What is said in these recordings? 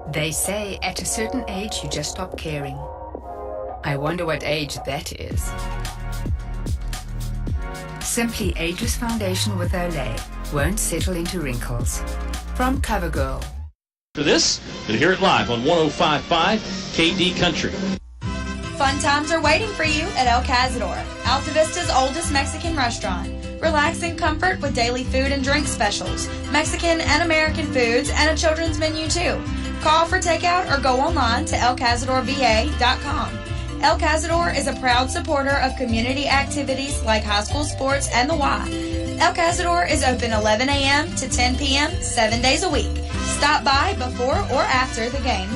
They say at a certain age you just stop caring. I wonder what age that is. Simply Ageless Foundation with Olay won't settle into wrinkles. From CoverGirl. For this, you'll hear it live on 105.5 KD Country. Fun times are waiting for you at El Cazador, Altavista's oldest Mexican restaurant. Relax in comfort with daily food and drink specials, Mexican and American foods, and a children's menu too. Call for takeout or go online to elcazadorva.com. El Cazador is a proud supporter of community activities like high school sports and the Y. El Cazador is open 11 a.m. to 10 p.m. 7 days a week. Stop by before or after the game.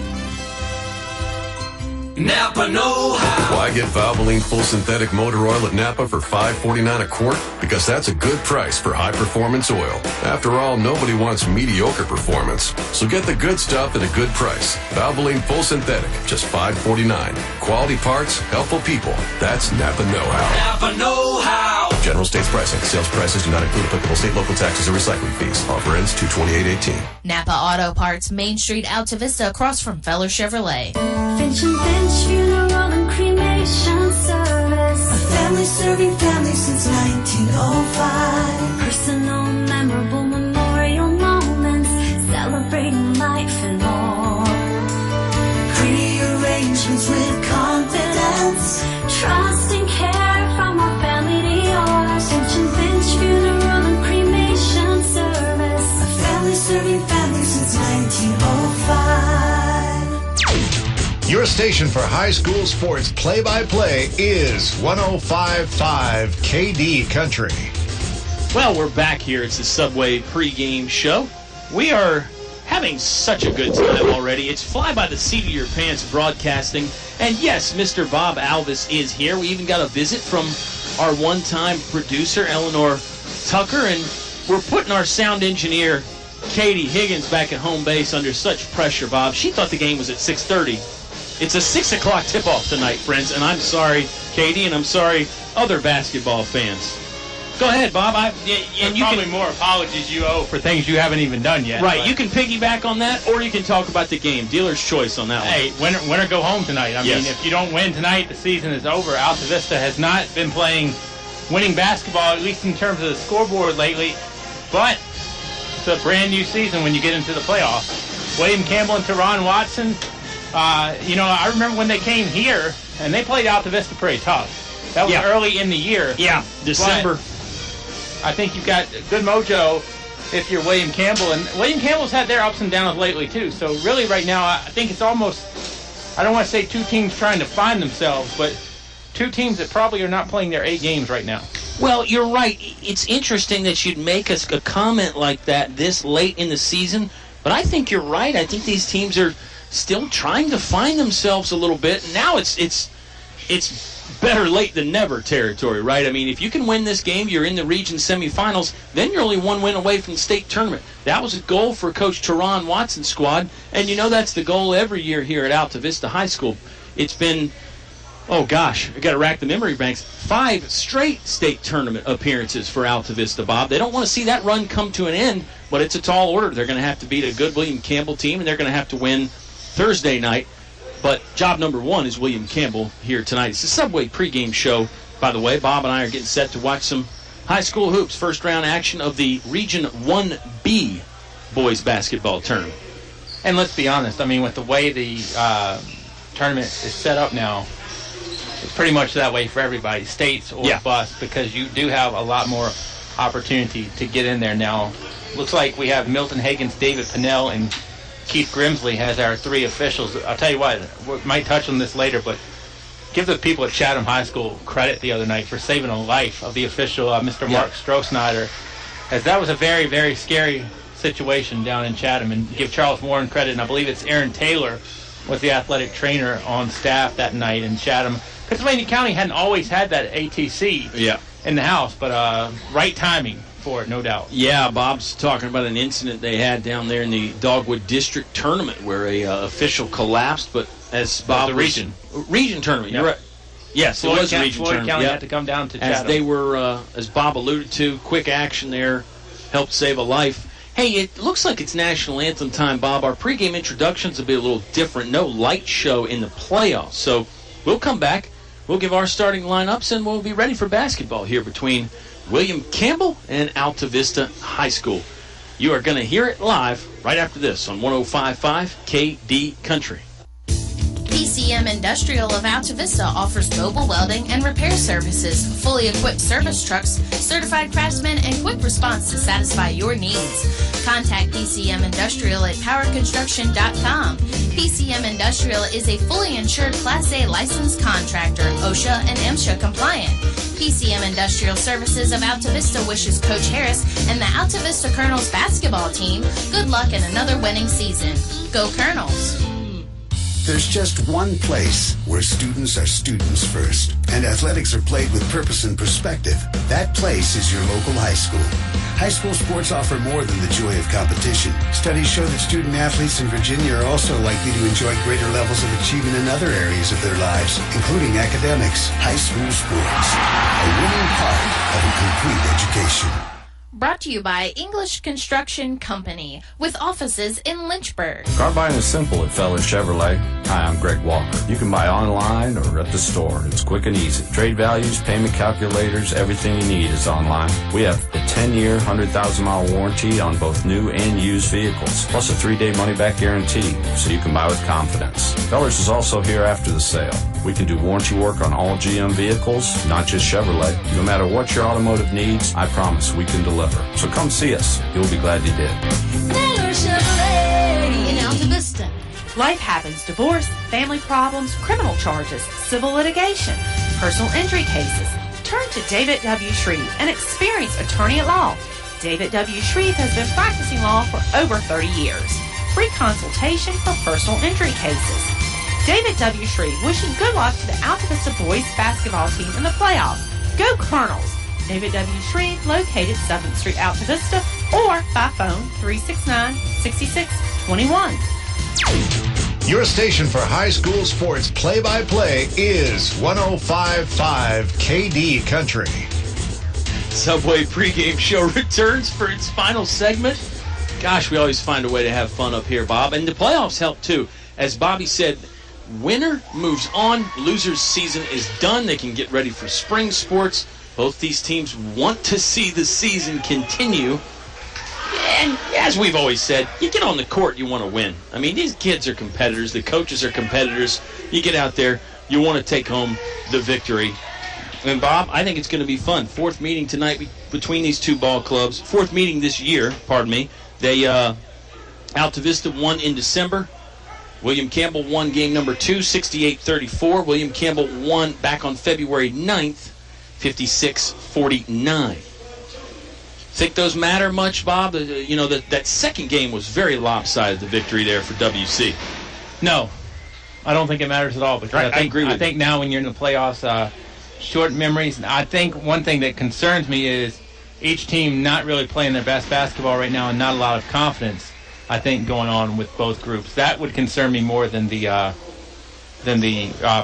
Napa know-how. Why get Valvoline Full Synthetic Motor Oil at Napa for $5.49 a quart? Because that's a good price for high-performance oil. After all, nobody wants mediocre performance. So get the good stuff at a good price. Valvoline Full Synthetic, just $5.49. Quality parts, helpful people. That's Napa know-how. Napa know-how. General states pricing. Sales prices do not include applicable state, local taxes, or recycling fees. Offer ends 2/28/18. Napa Auto Parts, Main Street, Altavista, across from Feller Chevrolet. Finch and Finch Funeral and Cremation Service. A family serving family since 1905. Personal, memorable memorial moments, celebrating life and more. Pre-arrangements with confidence, trust and care from our family to yours. Finch and Finch Funeral and Cremation Service. A family serving family since 1905. Your station for high school sports play-by-play is 105.5 KD Country. Well, we're back here. It's the Subway pregame show. We are having such a good time already. It's fly by the seat of your pants broadcasting. And yes, Mr. Bob Alvis is here. We even got a visit from our one-time producer, Eleanor Tucker. And we're putting our sound engineer, Katie Higgins, back at home base under such pressure, Bob. She thought the game was at 6:30. It's a 6 o'clock tip-off tonight, friends, and I'm sorry, Katie, and I'm sorry, other basketball fans. Go ahead, Bob. And you probably more apologies you owe for things you haven't even done yet. Right, you can piggyback on that, or you can talk about the game. Dealer's choice on that one. Hey, winner go home tonight. I mean, if you don't win tonight, the season is over. Altavista has not been playing winning basketball, at least in terms of the scoreboard lately, but it's a brand new season when you get into the playoffs. William Campbell and Teron Watson, I remember when they came here, and they played Altavista pretty tough. That was early in the year. Yeah, December. But I think you've got good mojo if you're William Campbell. And William Campbell's had their ups and downs lately, too. So really right now, I think it's almost, I don't want to say two teams trying to find themselves, but two teams that probably are not playing their A games right now. Well, you're right. It's interesting that you'd make a comment like that this late in the season, but I think you're right. I think these teams are still trying to find themselves a little bit. Now it's better late than never territory, right? I mean, if you can win this game, you're in the region semifinals, then you're only one win away from the state tournament. That was a goal for Coach Teron Watson's squad, and that's the goal every year here at Altavista High School. It's been, I got to rack the memory banks, 5 straight state tournament appearances for Altavista, Bob. They don't want to see that run come to an end, but it's a tall order. They're going to have to beat a good William Campbell team, and they're going to have to win Thursday night. But job number one is William Campbell here tonight. It's the Subway pregame show, by the way. Bob and I are getting set to watch some high school hoops. First round action of the Region 1B boys basketball tournament. And let's be honest, I mean, with the way the tournament is set up now, it's pretty much that way for everybody, states or bust, because you do have a lot more opportunity to get in there now. Looks like we have Milton Higgins, David Pinnell, and Keith Grimsley has our 3 officials. I'll tell you what, we might touch on this later, but give the people at Chatham High School credit the other night for saving a life of the official, Mr. Mark Strohsnyder, as that was a very, very scary situation down in Chatham. And give Charles Warren credit, and I believe it's Aaron Taylor was the athletic trainer on staff that night in Chatham. Pennsylvania County hadn't always had that ATC in the house, but right timing for it, no doubt. Yeah, Bob's talking about an incident they had down there in the Dogwood District Tournament where a official collapsed, but as Bob the region tournament, you're right. Yes, it was a region tournament. County had to come down to Chatham. As they were, as Bob alluded to, quick action there helped save a life. Hey, it looks like it's national anthem time, Bob. Our pregame introductions will be a little different. No light show in the playoffs. So we'll come back. We'll give our starting lineups, and we'll be ready for basketball here between William Campbell and Altavista High School. You are going to hear it live right after this on 105.5 KD Country. PCM Industrial of Altavista offers mobile welding and repair services, fully equipped service trucks, certified craftsmen, and quick response to satisfy your needs. Contact PCM Industrial at powerconstruction.com. PCM Industrial is a fully insured Class A licensed contractor, OSHA and MSHA compliant. PCM Industrial Services of Altavista wishes Coach Harris and the Altavista Colonels basketball team good luck in another winning season. Go Colonels! There's just one place where students are students first, and athletics are played with purpose and perspective. That place is your local high school. High school sports offer more than the joy of competition. Studies show that student athletes in Virginia are also likely to enjoy greater levels of achievement in other areas of their lives, including academics. High school sports, a winning part of a complete education. Brought to you by English Construction Company, with offices in Lynchburg. Car buying is simple at Feller Chevrolet. Hi, I'm Greg Walker. You can buy online or at the store. It's quick and easy. Trade values, payment calculators, everything you need is online. We have a 10-year, 100,000-mile warranty on both new and used vehicles, plus a 3-day money-back guarantee, so you can buy with confidence. Fellers is also here after the sale. We can do warranty work on all GM vehicles, not just Chevrolet. No matter what your automotive needs, I promise we can deliver. So come see us. You'll be glad you did. Feller Chevrolet in Altavista. Life happens. Divorce, family problems, criminal charges, civil litigation, personal injury cases. Turn to David W. Shreve, an experienced attorney at law. David W. Shreve has been practicing law for over 30 years. Free consultation for personal injury cases. David W. Shreve wishing good luck to the Altavista boys basketball team in the playoffs. Go Colonels! David W. Shreve, located 7th Street, Altavista, or by phone 369-6621. Your station for high school sports play-by-play is 105.5 KD Country. Subway pregame show returns for its final segment. Gosh, we always find a way to have fun up here, Bob. And the playoffs help, too. As Bobby said, winner moves on. Loser's season is done. They can get ready for spring sports. Both these teams want to see the season continue. And as we've always said, you get on the court, you want to win. I mean, these kids are competitors. The coaches are competitors. You get out there, you want to take home the victory. And, Bob, I think it's going to be fun. Fourth meeting tonight between these two ball clubs. Fourth meeting this year, pardon me. Altavista won in December. William Campbell won game number 2, 68-34. William Campbell won back on February 9th. 56-49. Think those matter much, Bob? That second game was very lopsided, the victory there for WC. No, I don't think it matters at all. Because I agree with you. I think now when you're in the playoffs, short memories. I think one thing that concerns me is each team not really playing their best basketball right now and not a lot of confidence, I think, going on with both groups. That would concern me more than the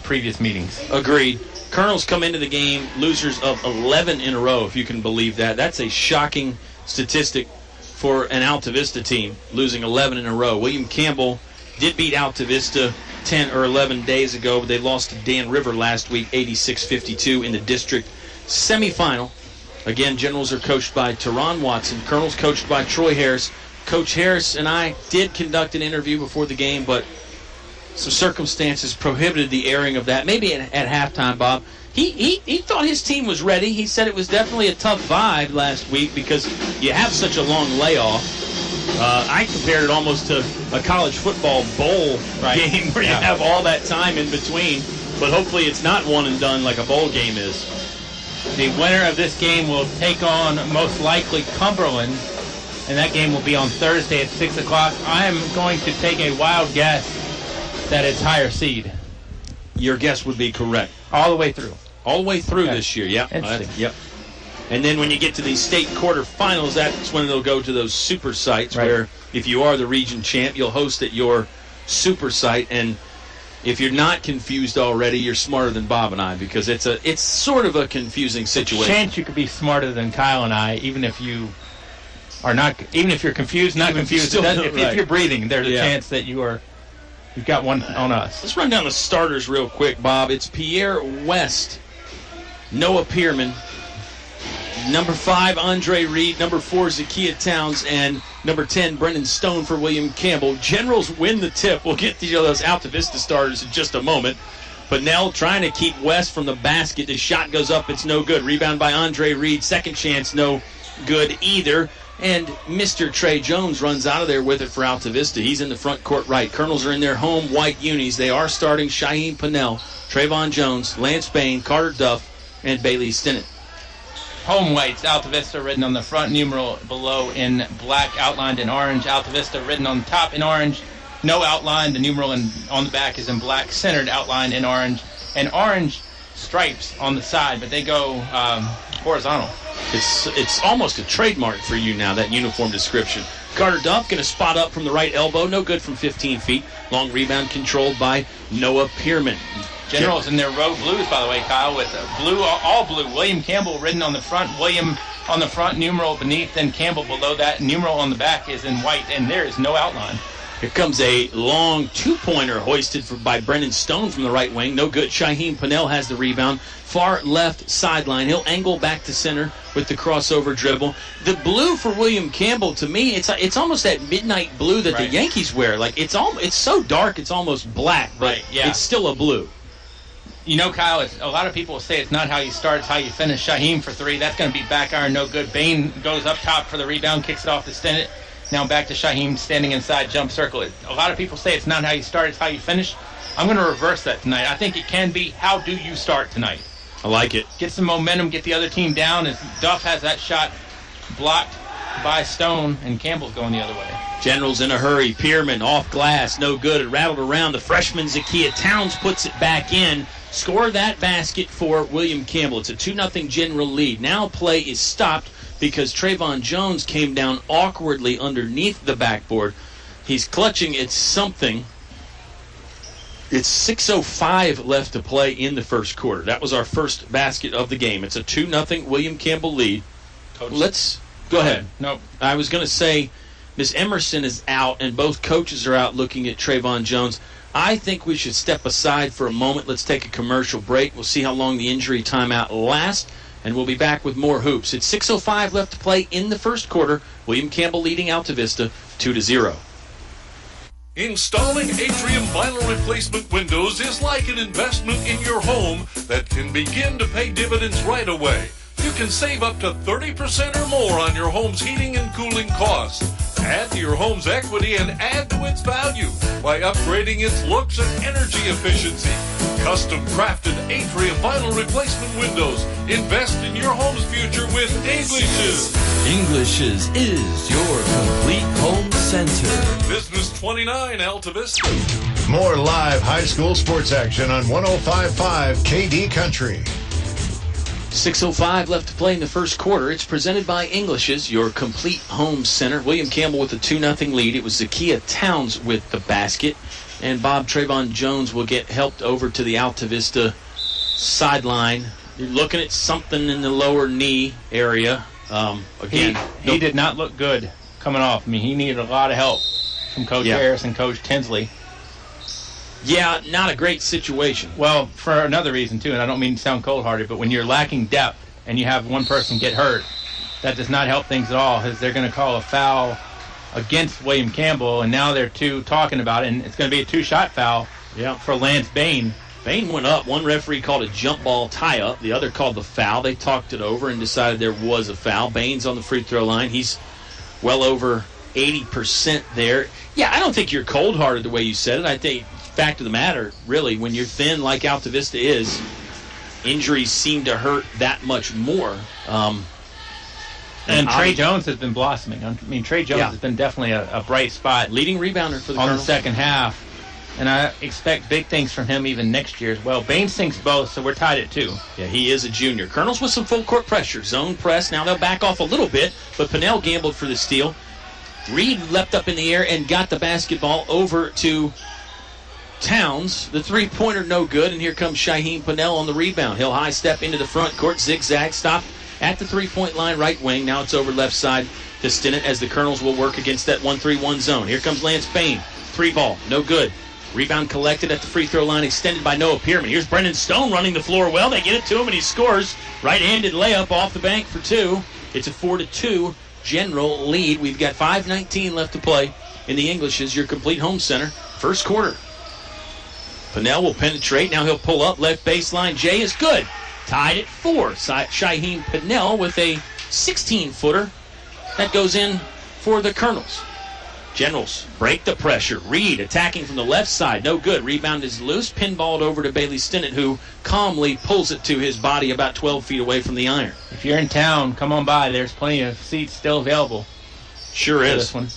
previous meetings. Agreed. Colonels come into the game losers of 11 in a row, if you can believe that. That's a shocking statistic for an Altavista team, losing 11 in a row. William Campbell did beat Altavista 10 or 11 days ago, but they lost to Dan River last week, 86-52 in the district semifinal. Again, Generals are coached by Teron Watson. Colonels coached by Troy Harris. Coach Harris and I did conduct an interview before the game, but some circumstances prohibited the airing of that. Maybe at halftime, Bob. He thought his team was ready. He said it was definitely a tough vibe last week because you have such a long layoff. I compared it almost to a college football bowl game where you have all that time in between. But hopefully it's not one and done like a bowl game is. The winner of this game will take on most likely Cumberland, and that game will be on Thursday at 6 o'clock. I am going to take a wild guess that it's higher seed. Your guess would be correct. All the way through. All the way through this year, yep. Yep. And then when you get to the state quarterfinals, that's when it'll go to those super sites where if you are the region champ, you'll host at your super site. And if you're not confused already, you're smarter than Bob and I because it's sort of a confusing situation. Chance you could be smarter than Kyle and I, even if you are not, even if you're confused, not confused, if you're breathing, there's a chance that you've got one on us. Let's run down the starters real quick, Bob. It's Pierre West, Noah Pearman, number 5, Andre Reed, number 4, Zakiya Towns, and number 10, Brendan Stone for William Campbell. Generals win the tip. We'll get to those Altavista starters in just a moment. But Nell trying to keep West from the basket. The shot goes up. It's no good. Rebound by Andre Reed. Second chance, no good either. And Mr. Trey Jones runs out of there with it for Altavista. He's in the front court right. Colonels are in their home white unis. They are starting Shaheem Pennell, Trayvon Jones, Lance Bain, Carter Duff, and Bailey Stinnett. Home whites, Altavista written on the front, numeral below in black, outlined in orange. Altavista written on the top in orange. No outline, the numeral on the back is in black, centered, outlined in orange, and orange stripes on the side, but they go horizontal. It's almost a trademark for you now, that uniform description. Carter Duff going to spot up from the right elbow, no good from 15 feet. Long rebound controlled by Noah Pearman. Generals in their road blues, by the way, Kyle, with blue, all blue. William Campbell written on the front, William on the front, numeral beneath, then Campbell below that. Numeral on the back is in white, and there is no outline. Here comes a long two-pointer hoisted by Brendan Stone from the right wing. No good. Shaheem Pennell has the rebound. Far left sideline. He'll angle back to center with the crossover dribble. The blue for William Campbell, to me, it's almost that midnight blue that the Yankees wear. Like it's so dark, it's almost black, but it's still a blue. You know, Kyle, a lot of people say it's not how you start, it's how you finish. Shaheem for 3. That's going to be back iron, no good. Bain goes up top for the rebound, kicks it off to Stinnett. Now back to Shaheem standing inside jump circle. A lot of people say it's not how you start, it's how you finish. I'm going to reverse that tonight. I think it can be how do you start tonight. I like it. Get some momentum, get the other team down as Duff has that shot blocked by Stone, and Campbell's going the other way. Generals in a hurry. Pearman off glass, no good. It rattled around. The freshman Zakiya Towns puts it back in. Score that basket for William Campbell. It's a 2-0 General lead. Now play is stopped because Trayvon Jones came down awkwardly underneath the backboard. He's clutching at something. It's 6:05 left to play in the first quarter. That was our first basket of the game. It's a 2-0 William Campbell lead. Coach. Let's go ahead. Nope. I was going to say Miss Emerson is out and both coaches are out looking at Trayvon Jones. I think we should step aside for a moment. Let's take a commercial break. We'll see how long the injury timeout lasts, and we'll be back with more hoops. It's 6:05 left to play in the first quarter. William Campbell leading Altavista 2-0. Installing Atrium vinyl replacement windows is like an investment in your home that can begin to pay dividends right away. You can save up to 30% or more on your home's heating and cooling costs. Add to your home's equity and add to its value by upgrading its looks and energy efficiency. Custom crafted Atrium vinyl replacement windows. Invest in your home's future with English's. English's is your complete home center. Business 29 Altavista. More live high school sports action on 105.5 KD Country. 6:05 left to play in the first quarter. It's presented by English's, your complete home center. William Campbell with a 2-0 lead. It was Zakiya Towns with the basket. And Bob Trayvon Jones will get helped over to the Altavista sideline. You're looking at something in the lower knee area. Again, he did not look good coming off. I mean, he needed a lot of help from Coach Harris and Coach Tinsley. Yeah, not a great situation. Well, for another reason, too, and I don't mean to sound cold-hearted, but when you're lacking depth and you have one person get hurt, that does not help things at all, because they're going to call a foul against William Campbell, and now they're talking about it, and it's going to be a 2-shot foul for Lance Bain. Bain went up. One referee called a jump ball tie-up. The other called the foul. They talked it over and decided there was a foul. Bain's on the free throw line. He's well over 80% there. Yeah, I don't think you're cold-hearted the way you said it. I think, fact of the matter, really, when you're thin like Altavista is, injuries seem to hurt that much more. And Trey Jones has been blossoming. I mean, Trey Jones has been definitely a bright spot. Leading rebounder for the on Colonels. The second half. And I expect big things from him even next year as well. Bain sinks both, so we're tied at 2. Yeah, he is a junior. Colonels with some full court pressure. Zone press. Now they'll back off a little bit, but Pennell gambled for the steal. Reed leapt up in the air and got the basketball over to Towns. The three-pointer no good, and here comes Shaheem Pennell on the rebound. He'll high step into the front court, zigzag, stop at the three-point line, right wing. Now it's over left side to Stinnett as the Colonels will work against that 1-3-1 zone. Here comes Lance Bain. 3-ball, no good. Rebound collected at the free throw line, extended by Noah Pearman. Here's Brendan Stone running the floor well. They get it to him, and he scores. Right-handed layup off the bank for 2. It's a 4-2 general lead. We've got 5:19 left to play in the Englishes, your complete home center. First quarter. Pennell will penetrate. Now he'll pull up. Left baseline. Jay is good. Tied at 4. Shaheem Pennell with a 16-footer. That goes in for the Colonels. Generals break the pressure. Reed attacking from the left side. No good. Rebound is loose. Pinballed over to Bailey Stinnett, who calmly pulls it to his body about 12 feet away from the iron. If you're in town, come on by. There's plenty of seats still available. Sure is. This one.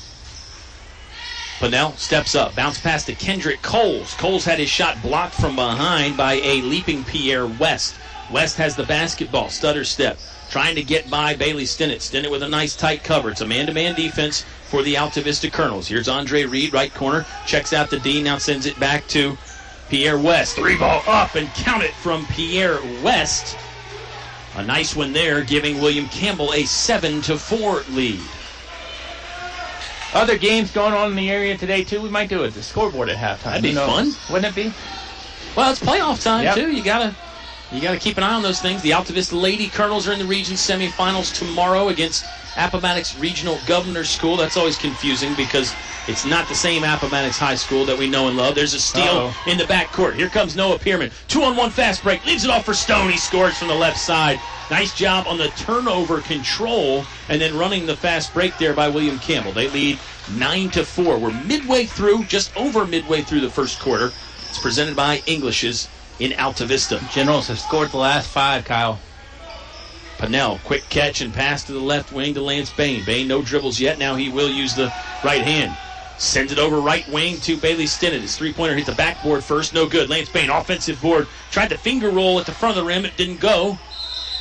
Pennell steps up. Bounce pass to Kendrick Coles. Coles had his shot blocked from behind by a leaping Pierre West. West has the basketball. Stutter step. Trying to get by Bailey Stinnett. Stinnett with a nice tight cover. It's a man-to-man defense for the Altavista Colonels. Here's Andre Reed, right corner. Checks out the D. Now sends it back to Pierre West. 3-ball up and count it from Pierre West. A nice one there, giving William Campbell a 7-4 lead. Other games going on in the area today, too. We might do it. The scoreboard at halftime. That'd be fun. Wouldn't it be? Well, it's playoff time, too. You gotta keep an eye on those things. The Altavista Lady Colonels are in the region semifinals tomorrow against Appomattox Regional Governor School. That's always confusing because it's not the same Appomattox High School that we know and love. There's a steal in the backcourt. Here comes Noah Pearman. 2-on-1 fast break. Leaves it off for Stone. He scores from the left side. Nice job on the turnover control and then running the fast break there by William Campbell. They lead 9-4. We're midway through, just over midway through the first quarter. It's presented by Englishes in Altavista. Generals have scored the last 5, Kyle. Pennell, quick catch and pass to the left wing to Lance Bain. Bain, no dribbles yet. Now he will use the right hand. Sends it over right wing to Bailey Stinnett. His three-pointer hit the backboard first. No good. Lance Bain, offensive board. Tried to finger roll at the front of the rim. It didn't go.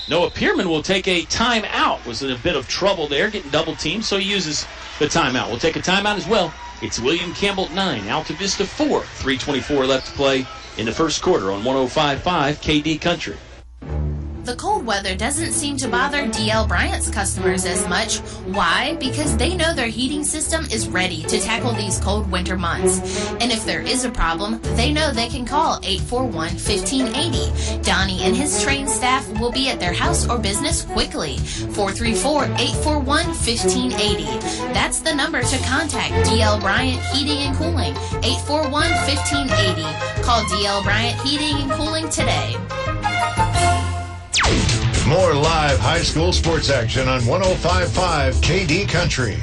Noah Pearman will take a timeout. Was in a bit of trouble there, getting double teamed, so he uses the timeout. We'll take a timeout as well. It's William Campbell 9, Altavista 4. 3:24 left to play in the first quarter on 105.5 KD Country. The cold weather doesn't seem to bother DL Bryant's customers as much. Why? Because they know their heating system is ready to tackle these cold winter months. And if there is a problem, they know they can call 841-1580. Donnie and his trained staff will be at their house or business quickly. 434-841-1580. That's the number to contact DL Bryant Heating and Cooling. 841-1580. Call DL Bryant Heating and Cooling today. More live high school sports action on 105.5 KD Country.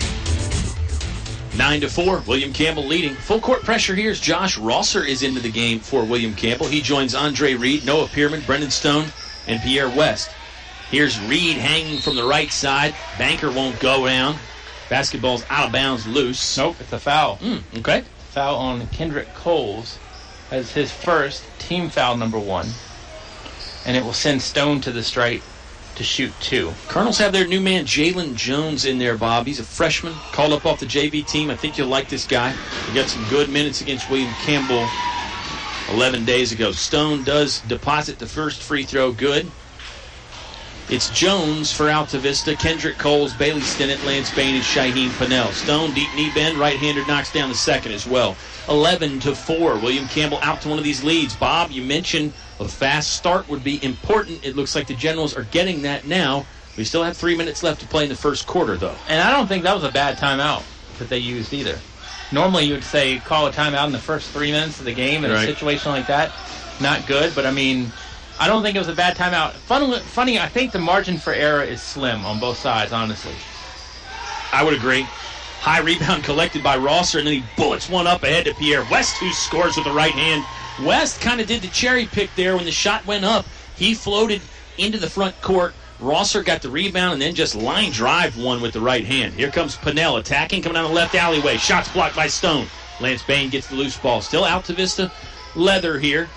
9-4, William Campbell leading. Full court pressure here as Josh Rosser is into the game for William Campbell. He joins Andre Reed, Noah Pearman, Brendan Stone, and Pierre West. Here's Reed hanging from the right side. Banker won't go down. Basketball's out of bounds, loose. Nope, it's a foul. Okay. Foul on Kendrick Coles as his first, team foul number 1. And it will send Stone to the strike to shoot 2. Colonels have their new man, Jalen Jones, in there, Bob. He's a freshman, called up off the JV team. I think you'll like this guy. He got some good minutes against William Campbell 11 days ago. Stone does deposit the first free throw. Good. It's Jones for Altavista, Kendrick Coles, Bailey Stinnett, Lance Bain, and Shaheem Pennell. Stone, deep knee bend, right-hander knocks down the second as well. 11-4. William Campbell out to one of these leads. Bob, you mentioned a fast start would be important. It looks like the Generals are getting that now. We still have 3 minutes left to play in the first quarter, though. And I don't think that was a bad timeout that they used either. Normally you would say call a timeout in the first 3 minutes of the game in a situation like that. Not good, but I mean, I don't think it was a bad timeout. Funny, I think the margin for error is slim on both sides, honestly. I would agree. High rebound collected by Rosser, and then he bullets one up ahead to Pierre West, who scores with the right hand. West kind of did the cherry pick there when the shot went up. He floated into the front court. Rosser got the rebound and then just line drive one with the right hand. Here comes Pennell attacking, coming down the left alleyway. Shots blocked by Stone. Lance Bain gets the loose ball. Still Altavista leather here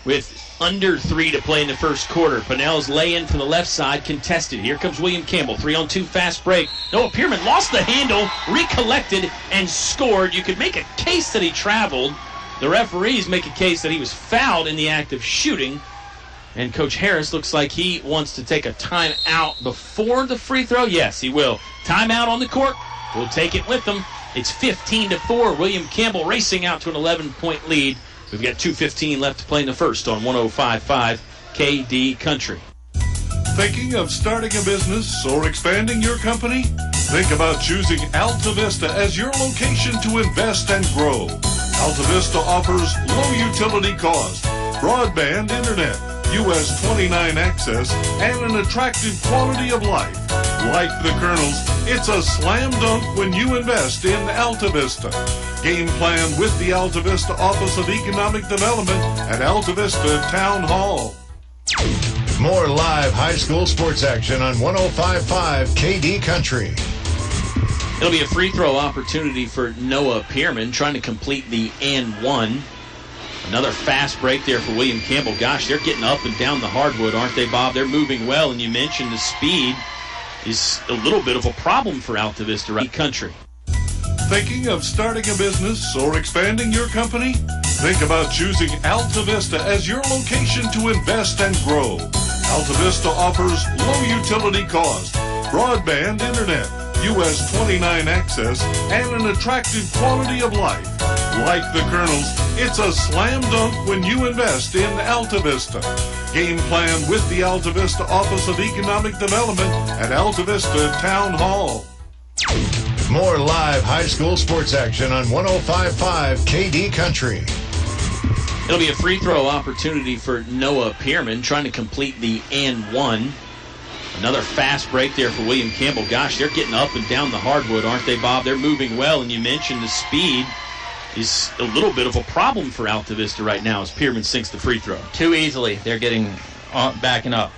with under 3 to play in the first quarter. Pennell's lay-in from the left side, contested. Here comes William Campbell. 3-on-2 fast break. Noah Pearman lost the handle, recollected, and scored. You could make a case that he traveled. The referees make a case that he was fouled in the act of shooting. And Coach Harris looks like he wants to take a timeout before the free throw. Yes, he will. Timeout on the court. We'll take it with them. It's 15-4. William Campbell racing out to an 11-point lead. We've got 2:15 left to play in the first on 105.5 KD Country. Thinking of starting a business or expanding your company? Think about choosing Altavista as your location to invest and grow. Altavista offers low utility cost, broadband internet, US 29 access, and an attractive quality of life. Like the Colonels, it's a slam dunk when you invest in Altavista. Game plan with the Altavista Office of Economic Development at Altavista Town Hall. More live high school sports action on 105.5 KD Country. It'll be a free throw opportunity for Noah Pearman trying to complete the and one. Another fast break there for William Campbell. Gosh, they're getting up and down the hardwood, aren't they, Bob? They're moving well, and you mentioned the speed is a little bit of a problem for Altavista right country. Thinking of starting a business or expanding your company? Think about choosing Altavista as your location to invest and grow. Altavista offers low utility cost, broadband internet, US 29 access, and an attractive quality of life. Like the Colonels, it's a slam dunk when you invest in Altavista. Game plan with the Altavista Office of Economic Development at Altavista Town Hall. More live high school sports action on 105.5 KD Country. It'll be a free throw opportunity for Noah Pearman trying to complete the and one. Another fast break there for William Campbell. Gosh, they're getting up and down the hardwood, aren't they, Bob? They're moving well, and you mentioned the speed is a little bit of a problem for Altavista right now as Pearman sinks the free throw. Too easily, they're getting backing up,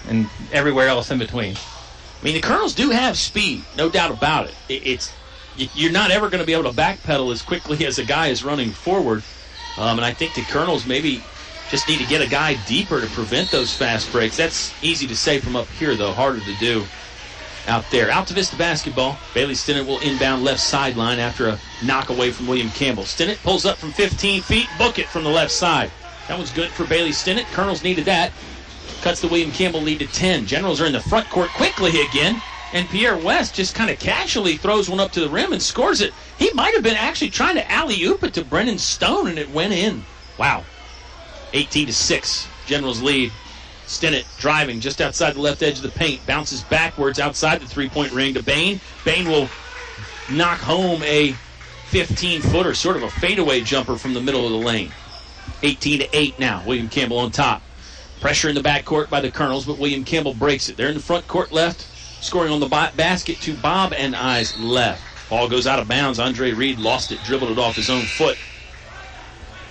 and everywhere else in between. I mean, the Colonels do have speed, no doubt about it. You're not ever going to be able to backpedal as quickly as a guy is running forward. And I think the Colonels maybe just need to get a guy deeper to prevent those fast breaks. That's easy to say from up here, though, harder to do out there. Altavista basketball. Bailey Stinnett will inbound left sideline after a knock away from William Campbell. Stinnett pulls up from 15 feet, book it from the left side. That was good for Bailey Stinnett. Colonels needed that. Cuts the William Campbell lead to 10. Generals are in the front court quickly again, and Pierre West just kind of casually throws one up to the rim and scores it. He might have been actually trying to alley-oop it to Brennan Stone, and it went in. Wow. 18-6. Generals lead. Stinnett driving just outside the left edge of the paint. Bounces backwards outside the three-point ring to Bain. Bain will knock home a 15-footer, sort of a fadeaway jumper from the middle of the lane. 18-8 now. William Campbell on top. Pressure in the backcourt by the Colonels, but William Campbell breaks it. They're in the front court left, scoring on the basket to Bob and I's left. Ball goes out of bounds. Andre Reed lost it, dribbled it off his own foot.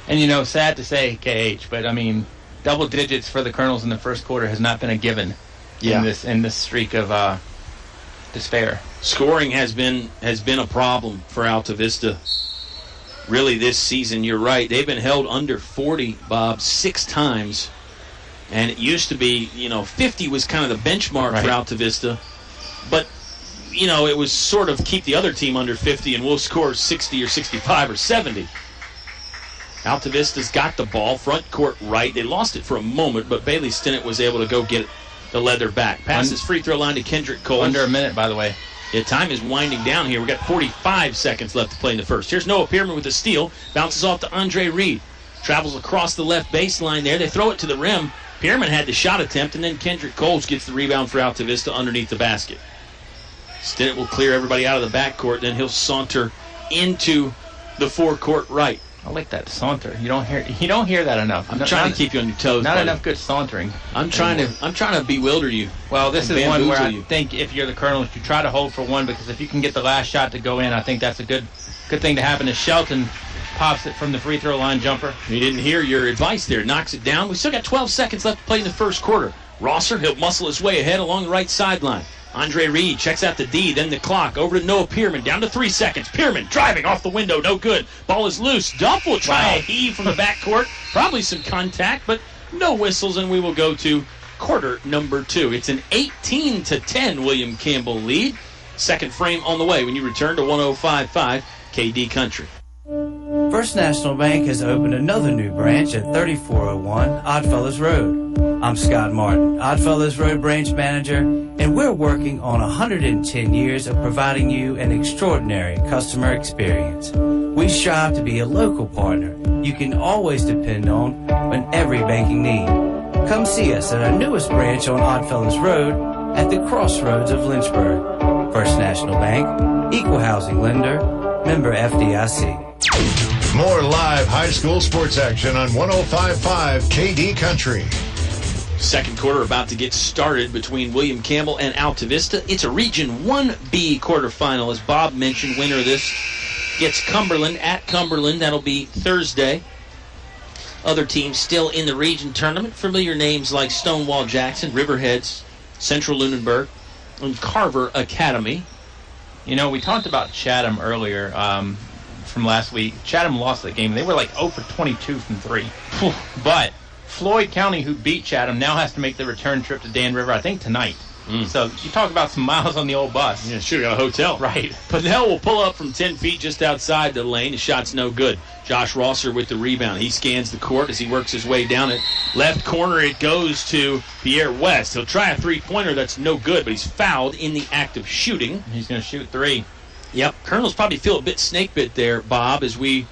And, you know, sad to say, KH, but, I mean, double digits for the Colonels in the first quarter has not been a given in this streak of despair. Scoring has been a problem for Altavista. Really this season, you're right. They've been held under 40, Bob, 6 times. And it used to be, 50 was kind of the benchmark for Altavista. But, it was sort of keep the other team under 50 and we'll score 60 or 65 or 70. Altavista's got the ball, front court right. They lost it for a moment, but Bailey Stinnett was able to go get the leather back. Passes free throw line to Kendrick Cole. Under a minute, by the way. Yeah, time is winding down here. We've got 45 seconds left to play in the first. Here's Noah Pearman with a steal. Bounces off to Andre Reed. Travels across the left baseline there. They throw it to the rim. Pearman had the shot attempt, and then Kendrick Coles gets the rebound for Altavista underneath the basket. Stinnett will clear everybody out of the backcourt, then he'll saunter into the forecourt right. I like that saunter. You don't hear that enough. I'm trying to keep you on your toes. Not enough good sauntering. I'm trying to bewilder you. Well, this is one where I think if you're the Colonels, you try to hold for one, because if you can get the last shot to go in, I think that's a good thing to happen. As Shelton pops it from the free throw line jumper. He didn't hear your advice there. Knocks it down. We still got 12 seconds left to play in the first quarter. Rosser, he'll muscle his way ahead along the right sideline. Andre Reed checks out the D, then the clock. Over to Noah Pearman, down to 3 seconds. Pearman driving off the window, no good. Ball is loose. Duff will try a heave from the backcourt. Probably some contact, but no whistles, and we will go to quarter number 2. It's an 18-10 William Campbell lead. Second frame on the way when you return to 105.5 KD Country. First National Bank has opened another new branch at 3401 Oddfellows Road. I'm Scott Martin, Oddfellows Road branch manager, and we're working on 110 years of providing you an extraordinary customer experience. We strive to be a local partner you can always depend on every banking need. Come see us at our newest branch on Oddfellows Road at the crossroads of Lynchburg. First National Bank, equal housing lender, member FDIC. More live high school sports action on 105.5 KD Country. Second quarter about to get started between William Campbell and Altavista. It's a Region 1B quarterfinal. As Bob mentioned, winner of this gets Cumberland at Cumberland. That'll be Thursday. Other teams still in the region tournament. Familiar names like Stonewall Jackson, Riverheads, Central Lunenburg, and Carver Academy. You know, we talked about Chatham earlier from last week. Chatham lost that game. They were like 0 for 22 from 3. But Floyd County, who beat Chatham, now has to make the return trip to Dan River, I think, tonight. So you talk about some miles on the old bus. Yeah, should have got a hotel. Right. Pennell will pull up from 10 feet just outside the lane. The shot's no good. Josh Rosser with the rebound. He scans the court as he works his way down it. Left corner, it goes to Pierre West. He'll try a three-pointer. That's no good, but he's fouled in the act of shooting. He's going to shoot 3. Yep. Colonels probably feel a bit snake bit there, Bob, as we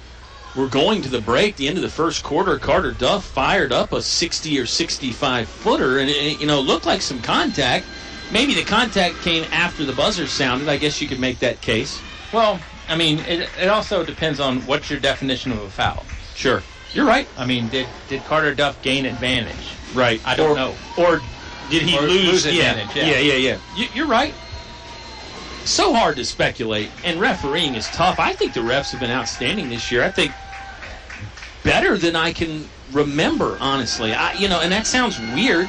were going to the break, the end of the first quarter. Carter Duff fired up a 60 or 65-footer, and it looked like some contact. Maybe the contact came after the buzzer sounded. I guess you could make that case. Well, I mean, it also depends on what's your definition of a foul. Sure. You're right. I mean, did Carter Duff gain advantage? Right. I don't know. Or did he lose advantage? Yeah. You're right. So hard to speculate, and refereeing is tough. I think the refs have been outstanding this year. I think better than I can remember, honestly. And that sounds weird.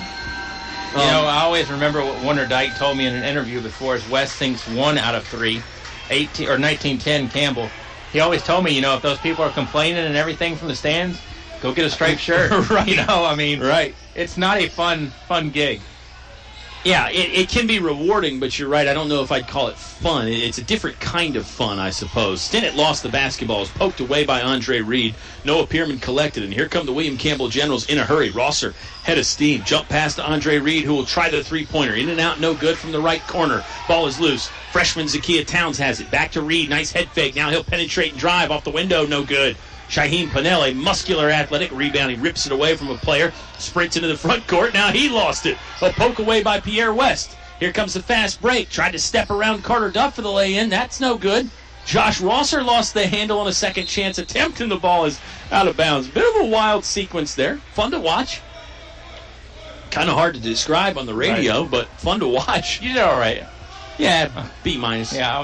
I always remember what Warner Dyke told me in an interview before is West thinks 1 out of 3, 1910 Campbell. He always told me, if those people are complaining and everything from the stands, go get a striped shirt. Right. Right. It's not a fun gig. Yeah, it can be rewarding, but you're right. I don't know if I'd call it fun. It's a different kind of fun, I suppose. Stinnett lost the basketball. Was poked away by Andre Reed. Noah Pierman collected, and here come the William Campbell Generals in a hurry. Rosser, head of steam. Jump past to Andre Reed, who will try the three-pointer. In and out, no good from the right corner. Ball is loose. Freshman Zakiya Towns has it. Back to Reed. Nice head fake. Now he'll penetrate and drive off the window. No good. Shaheen Pennell, a muscular, athletic rebound. He rips it away from a player, sprints into the front court. Now he lost it. A poke away by Pierre West. Here comes the fast break. Tried to step around Carter Duff for the lay-in. That's no good. Josh Rosser lost the handle on a second chance attempt, and the ball is out of bounds. Bit of a wild sequence there. Fun to watch. Kind of hard to describe on the radio, right, but fun to watch. You did all right. Yeah, B minus. Yeah, I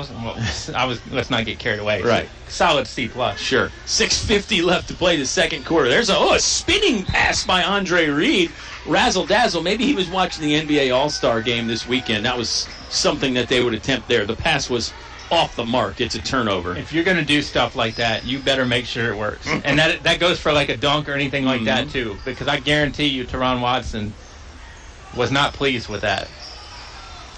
was. Let's not get carried away. Right. Solid C plus. Sure. 6:50 left to play the second quarter. There's a spinning pass by Andre Reed. Razzle dazzle. Maybe he was watching the NBA All-Star game this weekend. That was something that they would attempt there. The pass was off the mark. It's a turnover. If you're going to do stuff like that, you better make sure it works. And that goes for like a dunk or anything like that too, because I guarantee you, Teron Watson was not pleased with that.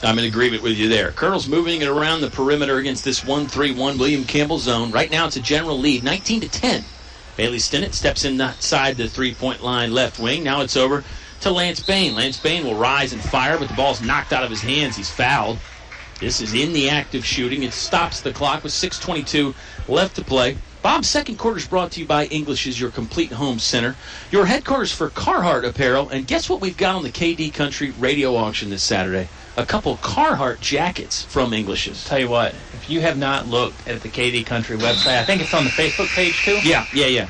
I'm in agreement with you there. Colonel's moving it around the perimeter against this 1-3-1 William Campbell zone. Right now it's a general lead, 19-10. Bailey Stinnett steps inside the three-point line left wing. Now it's over to Lance Bain. Lance Bain will rise and fire, but the ball's knocked out of his hands. He's fouled. This is in the act of shooting. It stops the clock with 6:22 left to play. Bob, second quarter is brought to you by English's, your complete home center, your headquarters for Carhartt apparel. And guess what we've got on the KD Country radio auction this Saturday? A couple Carhartt jackets from English's. Tell you what, if you have not looked at the KD Country website, I think it's on the Facebook page too. Yeah.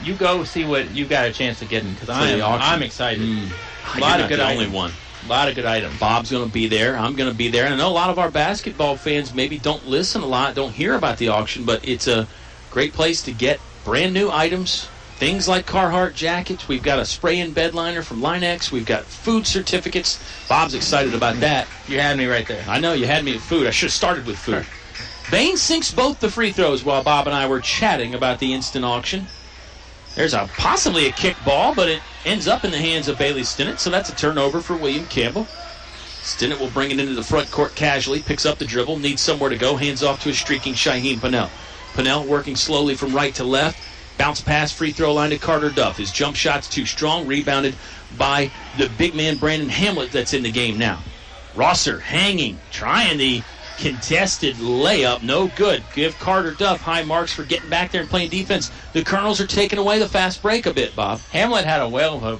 You go see what you got a chance of getting, because I'm excited. A lot of good items. Only one. A lot of good items. Bob's going to be there. I'm going to be there. And I know a lot of our basketball fans maybe don't listen a lot, don't hear about the auction, but it's a great place to get brand new items. Things like Carhartt jackets. We've got a spray-in bed liner from Linex. We've got food certificates. Bob's excited about that. You had me right there. I know, you had me at food. I should have started with food. Bain sinks both the free throws while Bob and I were chatting about the instant auction. There's possibly a kick ball, but it ends up in the hands of Bailey Stinnett, so that's a turnover for William Campbell. Stinnett will bring it into the front court casually, picks up the dribble, needs somewhere to go, hands off to a streaking Shaheen Pennell. Pinnell working slowly from right to left. Bounce pass, free throw line to Carter Duff. His jump shot's too strong, rebounded by the big man Brandon Hamlet that's in the game now. Rosser hanging, trying the contested layup, no good. Give Carter Duff high marks for getting back there and playing defense. The Colonels are taking away the fast break a bit, Bob. Hamlet had a whale of a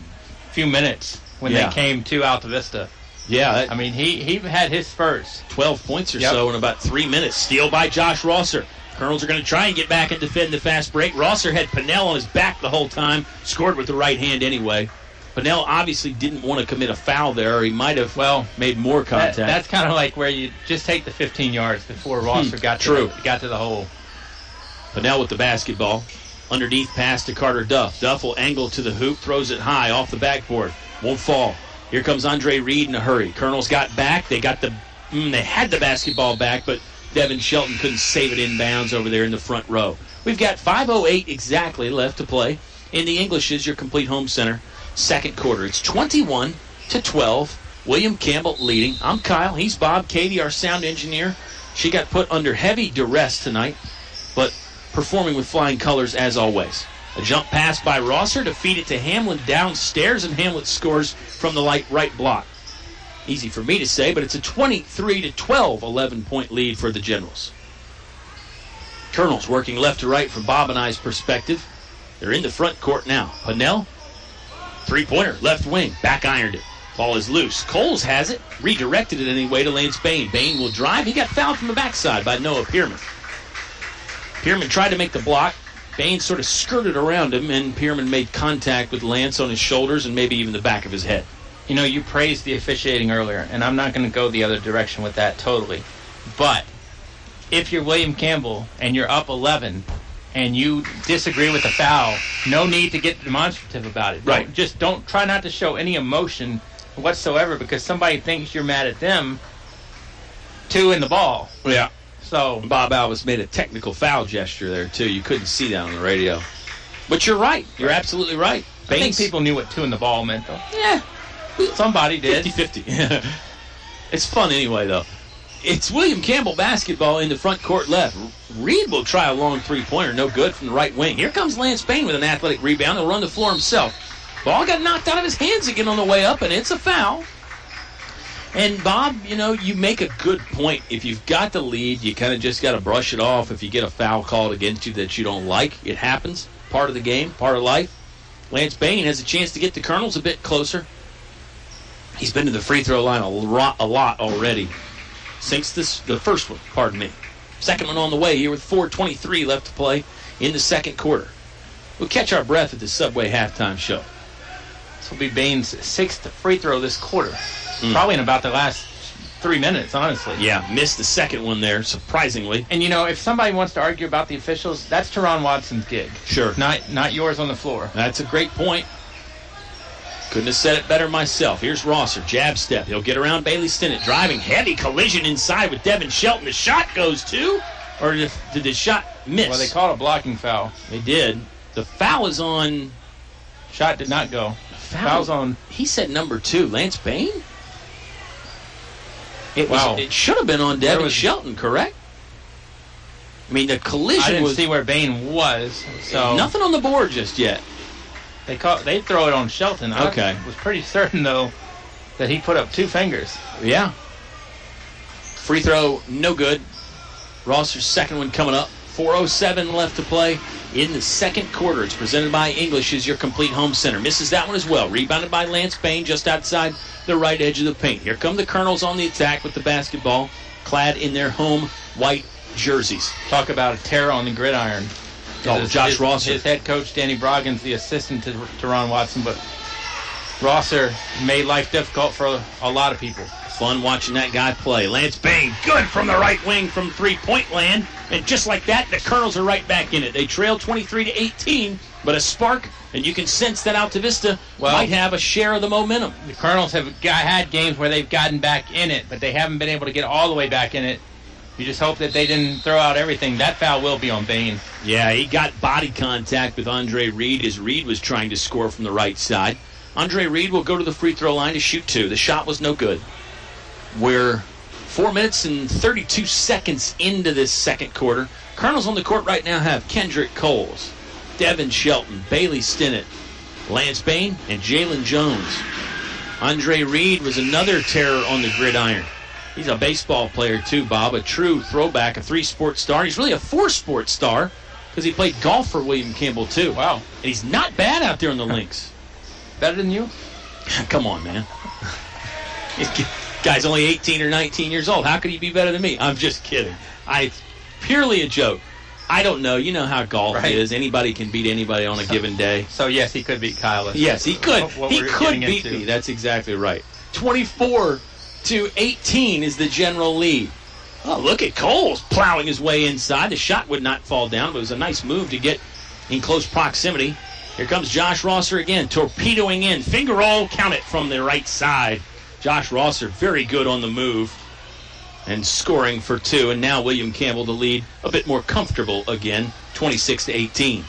few minutes when they came to Altavista. Yeah. I mean, he had his spurts. 12 points or so in about 3 minutes. Steal by Josh Rosser. Colonels are going to try and get back and defend the fast break. Rosser had Pinnell on his back the whole time. Scored with the right hand anyway. Pinnell obviously didn't want to commit a foul there, or he might have made more contact. That's kind of like where you just take the 15 yards before Rosser got to the hole. Pinnell with the basketball. Underneath pass to Carter Duff. Duff will angle to the hoop, throws it high off the backboard. Won't fall. Here comes Andre Reed in a hurry. Colonels got back. They got they had the basketball back, but Devin Shelton couldn't save it inbounds over there in the front row. We've got 5:08 exactly left to play in the Englishes, your complete home center. Second quarter. It's 21-12. William Campbell leading. I'm Kyle. He's Bob. Katie, our sound engineer. She got put under heavy duress tonight, but performing with flying colors as always. A jump pass by Rosser to feed it to Hamlin downstairs, and Hamlin scores from the right block. Easy for me to say, but it's a 23-12 11-point lead for the Generals. Colonels working left to right from Bob and I's perspective. They're in the front court now. Pinnell, three-pointer, left wing, back ironed it. Ball is loose. Coles has it, redirected it anyway to Lance Bain. Bain will drive. He got fouled from the backside by Noah Pearman. Pearman tried to make the block. Bain sort of skirted around him, and Pearman made contact with Lance on his shoulders and maybe even the back of his head. You know, you praised the officiating earlier, and I'm not going to go the other direction with that totally. But if you're William Campbell and you're up 11 and you disagree with the foul, no need to get demonstrative about it. Right. Don't try not to show any emotion whatsoever because somebody thinks you're mad at them in the ball. Yeah. So Bob Alvis made a technical foul gesture there, too. You couldn't see that on the radio. But you're right. You're absolutely right. I think people knew what 2 in the ball meant, though. Yeah. Somebody did. 50-50. It's fun anyway, though. It's William Campbell basketball in the front court left. Reed will try a long three-pointer. No good from the right wing. Here comes Lance Bain with an athletic rebound. He'll run the floor himself. Ball got knocked out of his hands again on the way up, and it's a foul. And, Bob, you make a good point. If you've got the lead, you kind of just got to brush it off if you get a foul called against you that you don't like. It happens. Part of the game, part of life. Lance Bain has a chance to get the Colonels a bit closer. He's been to the free throw line a lot already. Since the first one, pardon me. Second one on the way here with 4:23 left to play in the second quarter. We'll catch our breath at the Subway halftime show. This will be Bain's 6th free throw this quarter. Probably in about the last 3 minutes, honestly. Yeah, missed the second one there, surprisingly. And, if somebody wants to argue about the officials, that's Teron Watson's gig. Sure. Not yours on the floor. That's a great point. Couldn't have said it better myself. Here's Rosser, jab step. He'll get around Bailey Stinnett, driving, heavy collision inside with Devin Shelton. The shot goes to, or did the shot miss? Well, they called a blocking foul. They did. The foul is on. Shot did not go. Foul's on. He said number 2, Lance Bain? It should have been on Devin Shelton, correct? I mean, the collision I didn't was. see where Bain was, so nothing on the board just yet. They throw it on Shelton. Okay. I was pretty certain though that he put up 2 fingers. Yeah. Free throw, no good. Rosser's second one coming up. 4:07 left to play in the second quarter. It's presented by English as your complete home center. Misses that one as well. Rebounded by Lance Bain just outside the right edge of the paint. Here come the Colonels on the attack with the basketball, clad in their home white jerseys. Talk about a terror on the gridiron. Josh Rosser. His head coach, Danny Broggin's the assistant to Teron Watson, but Rosser made life difficult for a lot of people. Fun watching that guy play. Lance Bain, good from the right wing from three-point land. And just like that, the Colonels are right back in it. They trail 23-18, but a spark, and you can sense that Altavista might have a share of the momentum. The Colonels have had games where they've gotten back in it, but they haven't been able to get all the way back in it. You just hope that they didn't throw out everything. That foul will be on Bain. Yeah, he got body contact with Andre Reed as Reed was trying to score from the right side. Andre Reed will go to the free throw line to shoot 2. The shot was no good. We're 4 minutes and 32 seconds into this second quarter. Colonels on the court right now have Kendrick Coles, Devin Shelton, Bailey Stinnett, Lance Bain, and Jalen Jones. Andre Reed was another terror on the gridiron. He's a baseball player too, Bob, a true throwback, a 3-sport star. He's really a 4-sport star because he played golf for William Campbell too. Wow. And he's not bad out there on the links. Better than you? Come on, man. Guy's only 18 or 19 years old. How could he be better than me? I'm just kidding. Purely a joke. I don't know. You know how golf is. Anybody can beat anybody on a given day. So, yes, he could beat Kyle. Yes, he could. He could beat into. me. That's exactly right. 24-18 is the general lead. Oh, look at Coles plowing his way inside. The shot would not fall down, but it was a nice move to get in close proximity. Here comes Josh Rosser again, torpedoing in. Finger roll, count it from the right side. Josh Rosser, very good on the move and scoring for 2. And now William Campbell, the lead, a bit more comfortable again, 26-18.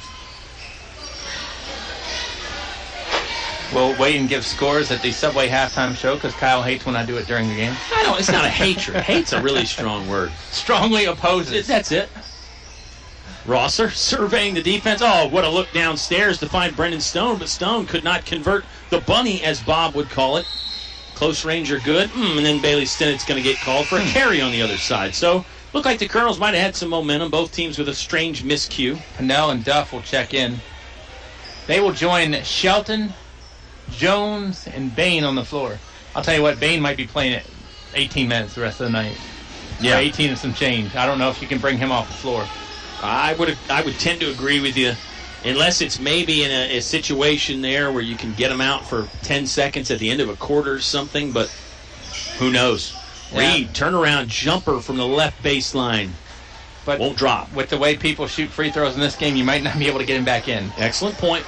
Will Wayne give scores at the Subway halftime show because Kyle hates when I do it during the game? I don't. It's not a hatred. Hate's a really strong word. Strongly opposes. That's it. Rosser surveying the defense. Oh, what a look downstairs to find Brendan Stone, but Stone could not convert the bunny, as Bob would call it. Close range are good. And then Bailey Stinnett's going to get called for a carry on the other side. So, looked like the Colonels might have had some momentum. Both teams with a strange miscue. Pennell and Duff will check in. They will join Shelton, Jones, and Bain on the floor. I'll tell you what, Bain might be playing at 18 minutes the rest of the night. Yeah. Or 18 and some change. I don't know if you can bring him off the floor. I would tend to agree with you, unless it's maybe in a situation there where you can get him out for 10 seconds at the end of a quarter or something, but who knows. Yeah. Reed, turnaround jumper from the left baseline. But won't drop. With the way people shoot free throws in this game, you might not be able to get him back in. Excellent point.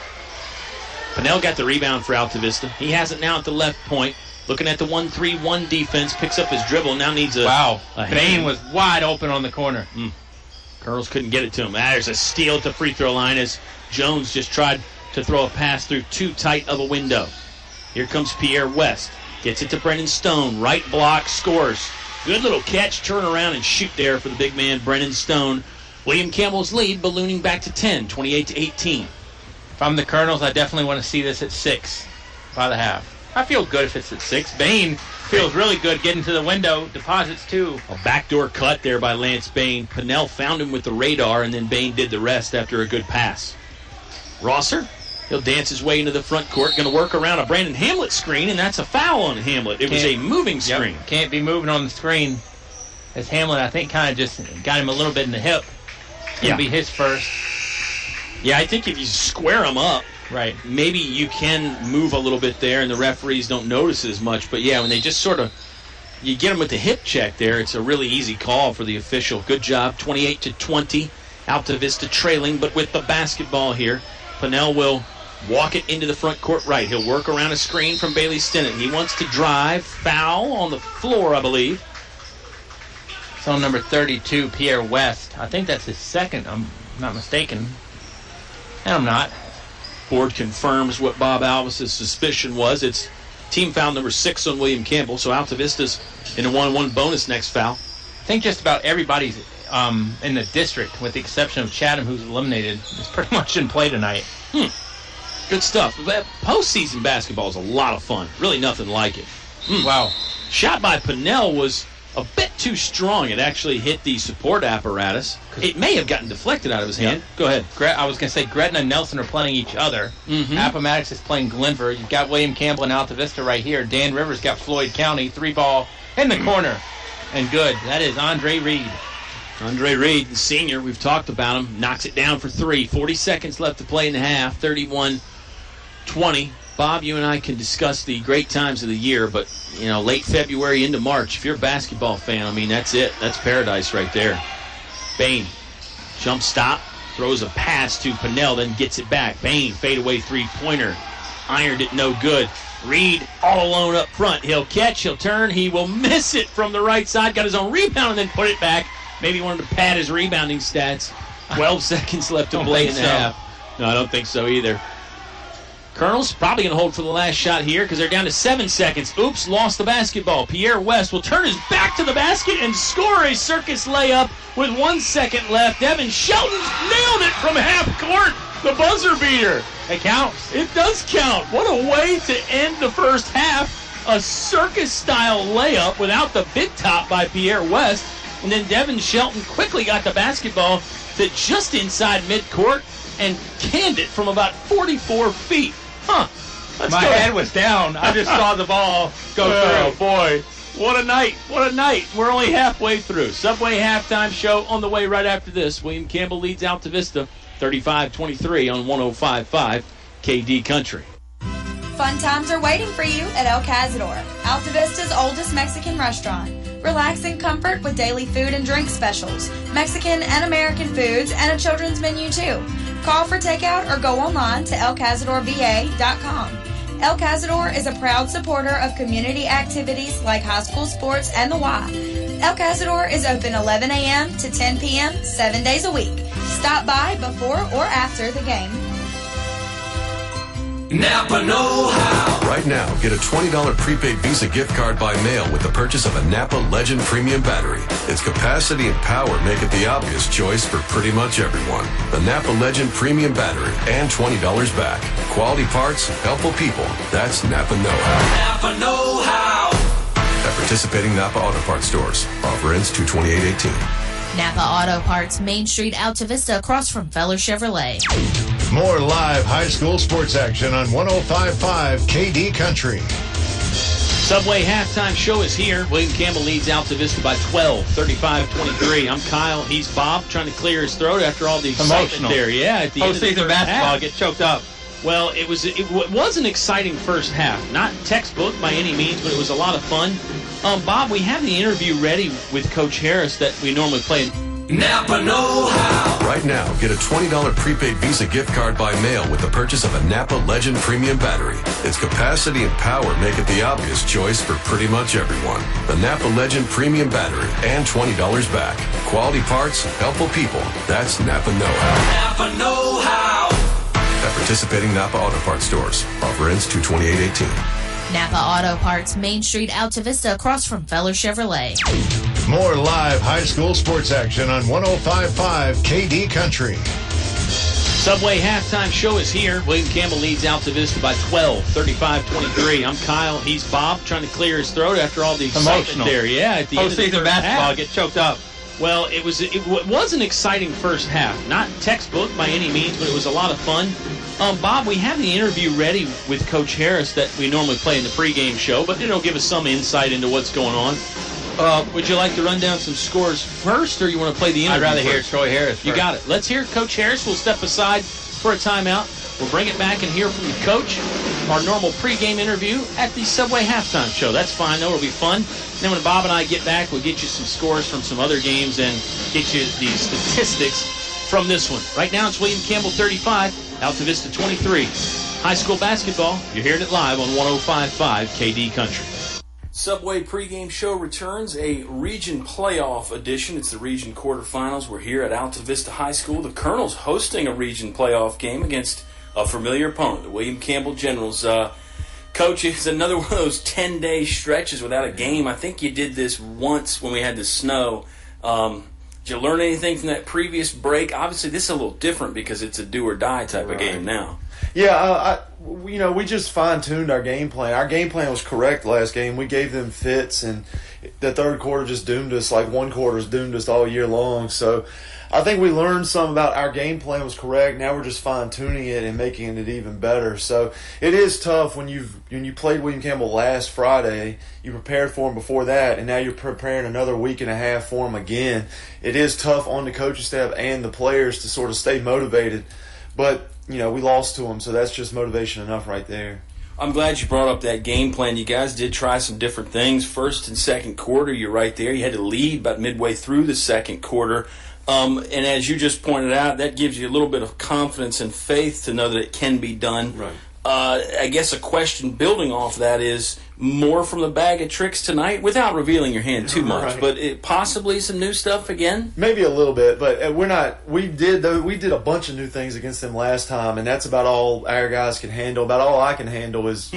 Pennell got the rebound for Altavista. He has it now at the left point. Looking at the 1-3-1 defense, picks up his dribble, now needs a... Wow. A Bain was wide open on the corner. Colonels couldn't get it to him. There's a steal at the free throw line as Jones just tried to throw a pass through too tight of a window. Here comes Pierre West. Gets it to Brendan Stone. Right block, scores. Good little catch, turn around and shoot there for the big man, Brendan Stone. William Campbell's lead ballooning back to 10, 28-18. If I'm the Colonels, I definitely want to see this at 6 by the half. I feel good if it's at 6. Bain feels really good getting to the window. Deposits, too. A backdoor cut there by Lance Bain. Pennell found him with the radar, and then Bain did the rest after a good pass. Rosser, he'll dance his way into the front court. Going to work around a Brandon Hamlet screen, and that's a foul on Hamlet. It was a moving screen. Yep, can't be moving on the screen. As Hamlet, I think, kind of just got him a little bit in the hip. It'll be his first. Yeah, I think if you square him up, right, maybe you can move a little bit there, and the referees don't notice it as much. But, yeah, when they just sort of, you get them with the hip check there, it's a really easy call for the official. Good job, 28-20. Altavista trailing, but with the basketball here. Pennell will walk it into the front court right. He'll work around a screen from Bailey Stinnett. He wants to drive. Foul on the floor, I believe. It's on number 32, Pierre West. I think that's his second, I'm not mistaken. And I'm not. Board confirms what Bob Alvis' suspicion was. It's team foul number 6 on William Campbell, so Altavista's in a 1-1 bonus next foul. I think just about everybody's in the district, with the exception of Chatham, who's eliminated, is pretty much in play tonight. Good stuff. Postseason basketball is a lot of fun. Really nothing like it. Wow. Shot by Pennell was a bit too strong. It actually hit the support apparatus. It may have gotten deflected out of his hand. Go ahead. I was going to say Gretna and Nelson are playing each other. Appomattox is playing Glenver. You've got William Campbell and Altavista right here. Dan Rivers got Floyd County. 3-ball in the corner. And good. That is Andre Reed. Andre Reed, the senior, we've talked about him, knocks it down for 3. 40 seconds left to play in the half. 31-20. Bob, you and I can discuss the great times of the year, but, late February into March, if you're a basketball fan, I mean, that's it. That's paradise right there. Bain, jump stop, throws a pass to Pennell, then gets it back. Bain, fadeaway three-pointer. Ironed it, no good. Reed all alone up front. He'll catch, he'll turn, he will miss it from the right side. Got his own rebound and then put it back. Maybe wanted to pad his rebounding stats. 12 seconds left to play in the half. No, I don't think so either. Colonels probably going to hold for the last shot here because they're down to 7 seconds. Oops, lost the basketball. Pierre West will turn his back to the basket and score a circus layup with 1 second left. Devin Shelton nailed it from half court. The buzzer beater. It counts. It does count. What a way to end the first half. A circus-style layup without the big top by Pierre West. And then Devin Shelton quickly got the basketball to just inside midcourt and canned it from about 44 feet. Huh. My head was down. I just saw the ball go Oh, through. boy. What a night. What a night. We're only halfway through. Subway halftime show on the way right after this. William Campbell leads Altavista 35-23 on 105.5 KD Country. Fun times are waiting for you at El Cazador, Altavista's oldest Mexican restaurant. Relax in comfort with daily food and drink specials, Mexican and American foods, and a children's menu too. Call for takeout or go online to elcazadorva.com. El Cazador is a proud supporter of community activities like high school sports and the Y. El Cazador is open 11 a.m. to 10 p.m. 7 days a week. Stop by before or after the game. Napa know-how. Right now, get a $20 prepaid Visa gift card by mail with the purchase of a Napa Legend Premium Battery. Its capacity and power make it the obvious choice for pretty much everyone. The Napa Legend Premium Battery and $20 back. Quality parts, helpful people. That's Napa know-how. Napa know-how. At participating Napa Auto Parts stores. Offer ends 2/28/18. Napa Auto Parts, Main Street, Altavista, across from Feller Chevrolet. More live high school sports action on 105.5 KD Country. Subway halftime show is here. William Campbell leads Altavista by 12, 35-23. I'm Kyle. He's Bob, trying to clear his throat after all the excitement Emotional. there. Yeah, at the end of the Postseason first basketball, half. get choked up. Well, it was an exciting first half. Not textbook by any means, but it was a lot of fun. Bob, we have the interview ready with Coach Harris that we normally play. Napa know-how. Right now, get a $20 prepaid Visa gift card by mail with the purchase of a Napa Legend Premium Battery. Its capacity and power make it the obvious choice for pretty much everyone. The Napa Legend Premium Battery and $20 back. Quality parts, helpful people. That's Napa know-how. Napa know-how. At participating Napa Auto Parts stores. Offer ends 2/28/18. Napa Auto Parts, Main Street, Altavista, across from Feller Chevrolet. More live high school sports action on 105.5 KD Country. Subway halftime show is here. William Campbell leads Altavista by 12, 35-23. I'm Kyle. He's Bob, trying to clear his throat after all the excitement Emotional. there. Yeah, at the end of the Postseason first basketball, half. get choked up. Well, it was an exciting first half. Not textbook by any means, but it was a lot of fun. Bob, we have the interview ready with Coach Harris that we normally play in the pregame show, but it'll give us some insight into what's going on. Would you like to run down some scores first, or you want to play the interview I'd rather hear first? Troy Harris first. You got it. Let's hear Coach Harris. We'll step aside for a timeout. We'll bring it back and hear from the coach. Our normal pregame interview at the Subway halftime show. That's fine. It'll be fun. Then when Bob and I get back, we'll get you some scores from some other games and get you the statistics from this one. Right now, it's William Campbell 35, Altavista 23. High school basketball, you're hearing it live on 105.5 KD Country. Subway pregame show returns, a region playoff edition. It's the region quarterfinals. We're here at Altavista High School. The Colonels hosting a region playoff game against a familiar opponent, the William Campbell Generals. Coach, it's another one of those 10-day stretches without a game. I think you did this once when we had the snow. Did you learn anything from that previous break? Obviously, this is a little different because it's a do-or-die type of game now. Yeah, we just fine-tuned our game plan. Our game plan was correct last game. We gave them fits, and the third quarter just doomed us. Like one quarter's doomed us all year long. So I think we learned some about our game plan was correct. Now we're just fine-tuning it and making it even better. So it is tough when you played William Campbell last Friday. You prepared for him before that, and now you're preparing another week and a half for him again. It is tough on the coaching staff and the players to sort of stay motivated. But we lost to them, so that's just motivation enough right there. I'm glad you brought up that game plan. You guys did try some different things. First and second quarter, you're right there. You had to lead about midway through the second quarter. And as you just pointed out, that gives you a little bit of confidence and faith to know that it can be done. Right. I guess a question building off that is, more from the bag of tricks tonight without revealing your hand too much, Right. but possibly some new stuff again? Maybe a little bit, but we're not. We did a bunch of new things against them last time, and that's about all our guys can handle. About all I can handle is,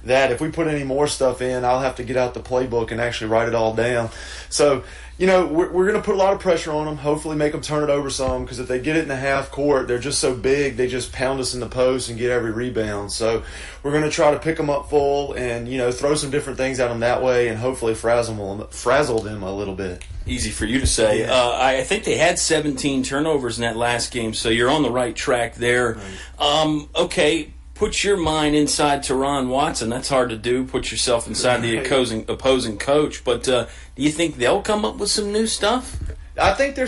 that if we put any more stuff in, I'll have to get out the playbook and actually write it all down. So, we're going to put a lot of pressure on them, hopefully make them turn it over some, because if they get it in the half court, they're just so big, they just pound us in the post and get every rebound. So we're going to try to pick them up full and, throw some different things at them that way and hopefully frazzle them a little bit. Easy for you to say. Yeah. I think they had 17 turnovers in that last game, so you're on the right track there. Right. Okay, put your mind inside Teron Watson. That's hard to do. Put yourself inside the opposing coach. But do you think they'll come up with some new stuff? I think they're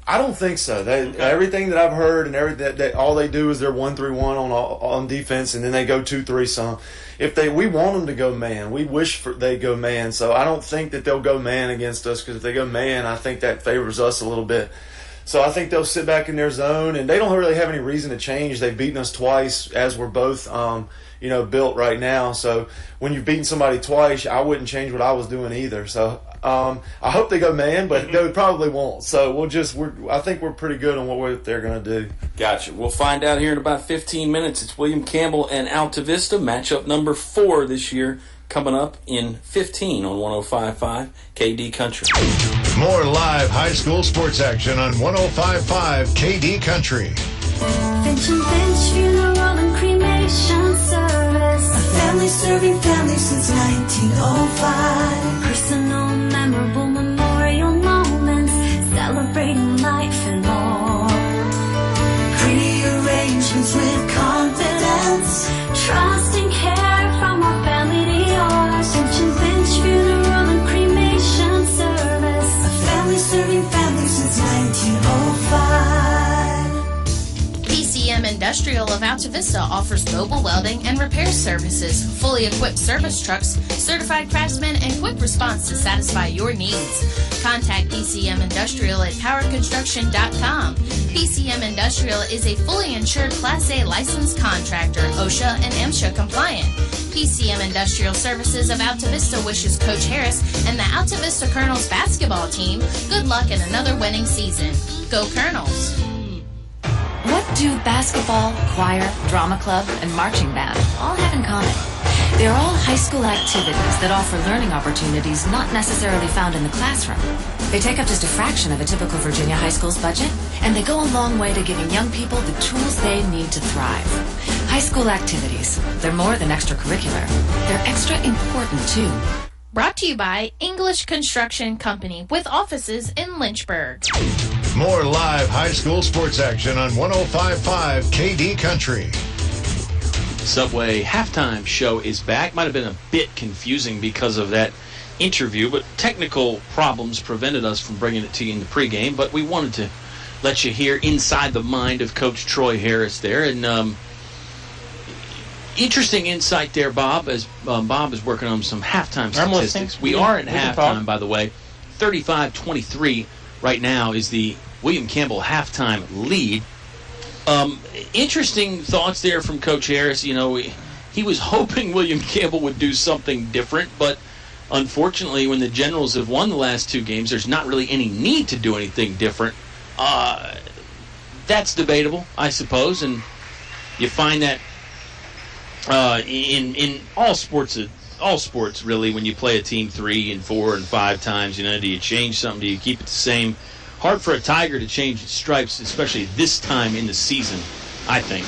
I don't think so. Everything that I've heard and everything, all they do is they're 1-3-1 on defense, and then they go 2-3 some. We want them to go man. We wish they go man. So I don't think that they'll go man against us, because if they go man, I think that favors us a little bit. So I think they'll sit back in their zone, and they don't really have any reason to change. They've beaten us twice, as we're both built right now. So when you've beaten somebody twice, I wouldn't change what I was doing either. So I hope they go man, but they probably won't. So I think we're pretty good on what they're going to do. Gotcha. We'll find out here in about 15 minutes. It's William Campbell and Altavista, matchup number 4 this year, coming up in 15 on 105.5 KD Country. More live high school sports action on 105.5 KD Country. Finch and Finch Funeral and Cremation Service. A family serving families since 1905. Personal, memorable memorial moments, celebrating life and more. Pretty arrangements with confidence, trust and care from our family to yours. Finch and Finch Funeral and Cremation Service. A family serving families since 1905. PCM Industrial of Altavista offers mobile welding and repair services, fully equipped service trucks, certified craftsmen, and quick response to satisfy your needs. Contact PCM Industrial at powerconstruction.com. PCM Industrial is a fully insured Class A licensed contractor, OSHA and MSHA compliant. PCM Industrial Services of Altavista wishes Coach Harris and the Altavista Colonels basketball team good luck in another winning season. Go Colonels! What do basketball, choir, drama club, and marching band all have in common? They're all high school activities that offer learning opportunities not necessarily found in the classroom. They take up just a fraction of a typical Virginia high school's budget, and they go a long way to giving young people the tools they need to thrive. High school activities, they're more than extracurricular. They're extra important, too. Brought to you by English Construction Company with offices in Lynchburg. More live high school sports action on 105.5 KD Country. Subway halftime show is back. Might have been a bit confusing because of that interview, but technical problems prevented us from bringing it to you in the pregame. But we wanted to let you hear inside the mind of Coach Troy Harris there. And interesting insight there, Bob, as Bob is working on some halftime statistics. We are at halftime, by the way. 35-23 right now is the William Campbell halftime lead. Interesting thoughts there from Coach Harris. He was hoping William Campbell would do something different, but unfortunately, when the Generals have won the last 2 games, there's not really any need to do anything different. That's debatable, I suppose, and you find that in all sports really, when you play a team 3 and 4 and 5 times, do you change something? Do you keep it the same? Hard for a Tiger to change its stripes, especially this time in the season, I think.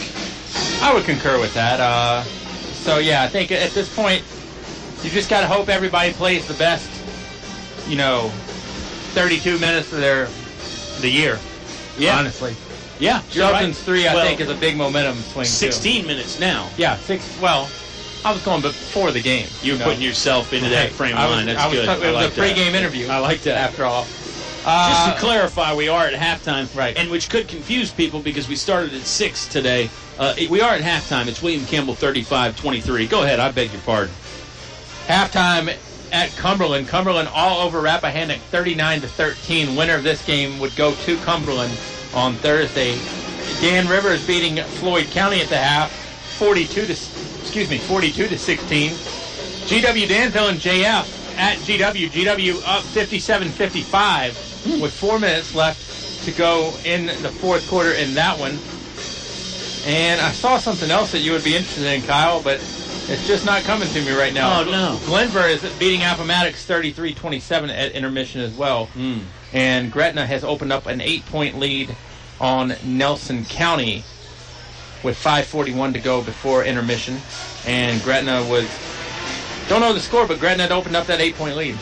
I would concur with that. I think at this point, you just got to hope everybody plays the best, 32 minutes of the year, honestly. Yeah, Shelton's right. 3, I think, is a big momentum swing, 16 minutes now. Yeah, 6. Well, I was going before the game. You were putting yourself into that frame of mind. That's good. It was a pre-game interview. I like that. After all. Just to clarify, we are at halftime, right? And which could confuse people because we started at 6 today. We are at halftime. It's William Campbell 35-23. Go ahead. I beg your pardon. Halftime at Cumberland. Cumberland all over Rappahannock, 39-13. Winner of this game would go to Cumberland on Thursday. Dan Rivers beating Floyd County at the half, 42-16. GW Danville and JF at GW. GW up 57-55 with 4 minutes left to go in the fourth quarter in that one. And I saw something else that you would be interested in, Kyle, but it's just not coming to me right now. Oh, no. Glenver is beating Appomattox 33-27 at intermission as well. And Gretna has opened up an 8-point lead on Nelson County with 5:41 to go before intermission. And Gretna don't know the score, but Gretna had opened up that 8-point lead.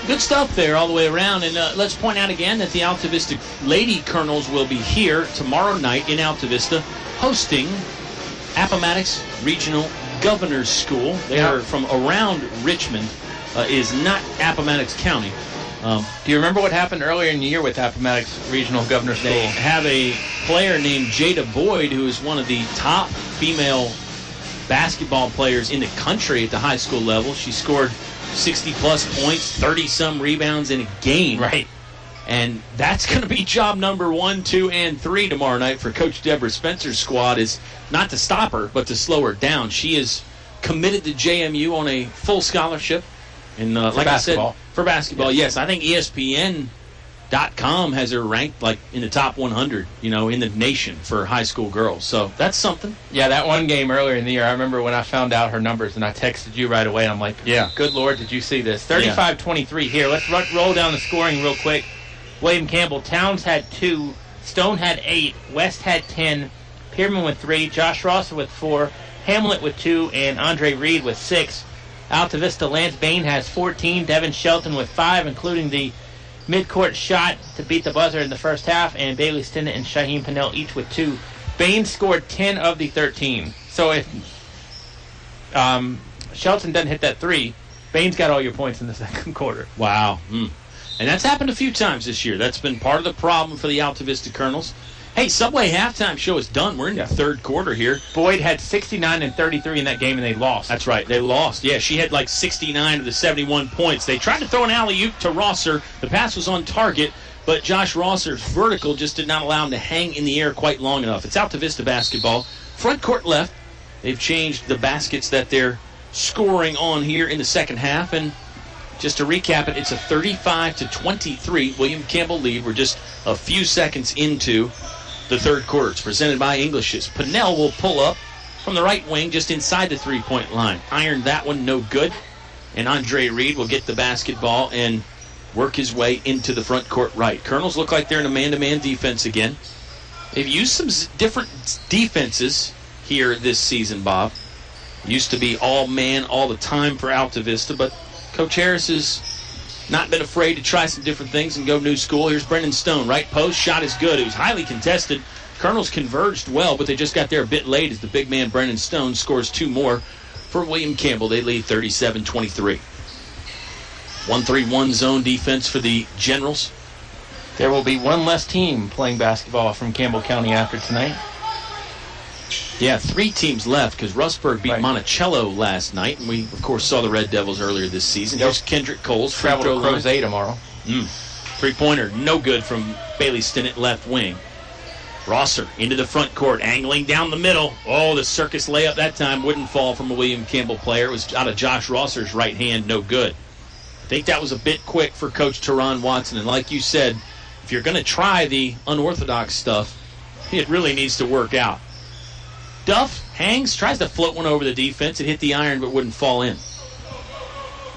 Good stuff there all the way around. And let's point out again that the Altavista Lady Colonels will be here tomorrow night in Altavista hosting Appomattox Regional Governor's School. They are from around Richmond, is not Appomattox County. Do you remember what happened earlier in the year with Appomattox Regional Governor's School? They have a player named Jada Boyd, who is one of the top female basketball players in the country at the high school level. She scored 60-plus points, 30-some rebounds in a game. Right. And that's going to be job number 1, 2, and 3 tomorrow night for Coach Deborah Spencer's squad, is not to stop her, but to slow her down. She is committed to JMU on a full scholarship. And like basketball. I said, for basketball, yes. I think ESPN.com has her ranked like in the top 100, in the nation for high school girls. So that's something. Yeah, that one game earlier in the year, I remember when I found out her numbers, and I texted you right away. I'm like, yeah, good Lord, did you see this? 35-23 here. Let's roll down the scoring real quick. William Campbell, Towns had 2, Stone had 8, West had 10, Pierman with 3, Josh Rosser with 4, Hamlet with 2, and Andre Reed with 6. Altavista, Lance Bain has 14, Devin Shelton with 5, including the midcourt shot to beat the buzzer in the first half, and Bailey Stinnett and Shaheem Pinnell each with 2. Bain scored 10 of the 13. So if Shelton doesn't hit that 3, Bain's got all your points in the second quarter. Wow. And that's happened a few times this year. That's been part of the problem for the Altavista Colonels. Hey, Subway halftime show is done. We're in the third quarter here. Boyd had 69 and 33 in that game, and they lost. That's right. They lost. Yeah, she had like 69 of the 71 points. They tried to throw an alley-oop to Rosser. The pass was on target, but Josh Rosser's vertical just did not allow him to hang in the air quite long enough. It's Altavista basketball. Front court left. They've changed the baskets that they're scoring on here in the second half, and just to recap it, it's a 35-23 William Campbell lead. We're just a few seconds into the third quarter. It's presented by Englishes. Pinnell will pull up from the right wing just inside the three-point line. Ironed that one, no good. And Andre Reed will get the basketball and work his way into the front court right. Colonels look like they're in a man-to-man defense again. They've used some different defenses here this season, Bob. Used to be all man all the time for Altavista, but Coach Harris has not been afraid to try some different things and go new school. Here's Brendan Stone. Right post, shot is good. It was highly contested. Colonels converged well, but they just got there a bit late as the big man Brendan Stone scores 2 more for William Campbell. They lead 37-23. 1-3-1 zone defense for the Generals. There will be one less team playing basketball from Campbell County after tonight. Yeah, 3 teams left because Russburg beat Monticello last night, and we, of course, saw the Red Devils earlier this season. Here's Kendrick Coles. Travel to Crozet tomorrow. Three-pointer, no good from Bailey Stinnett, left wing. Rosser into the front court, angling down the middle. Oh, the circus layup that time wouldn't fall from a William Campbell player. It was out of Josh Rosser's right hand, no good. I think that was a bit quick for Coach Teron Watson, and like you said, if you're going to try the unorthodox stuff, it really needs to work out. Duff hangs, tries to float one over the defense. It hit the iron but wouldn't fall in.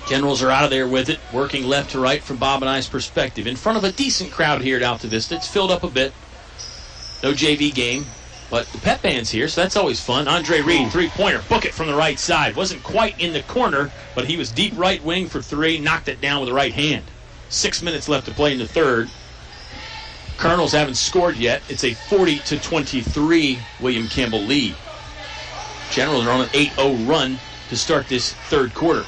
Generals are out of there with it, working left to right from Bob and I's perspective. In front of a decent crowd here at Altavista. It's filled up a bit. No JV game, but the pep band's here, so that's always fun. Andre Reed, three-pointer, book it from the right side. Wasn't quite in the corner, but he was deep right wing for 3, knocked it down with the right hand. 6 minutes left to play in the third. Colonels haven't scored yet. It's a 40-23 William Campbell lead. Generals are on an 8-0 run to start this third quarter.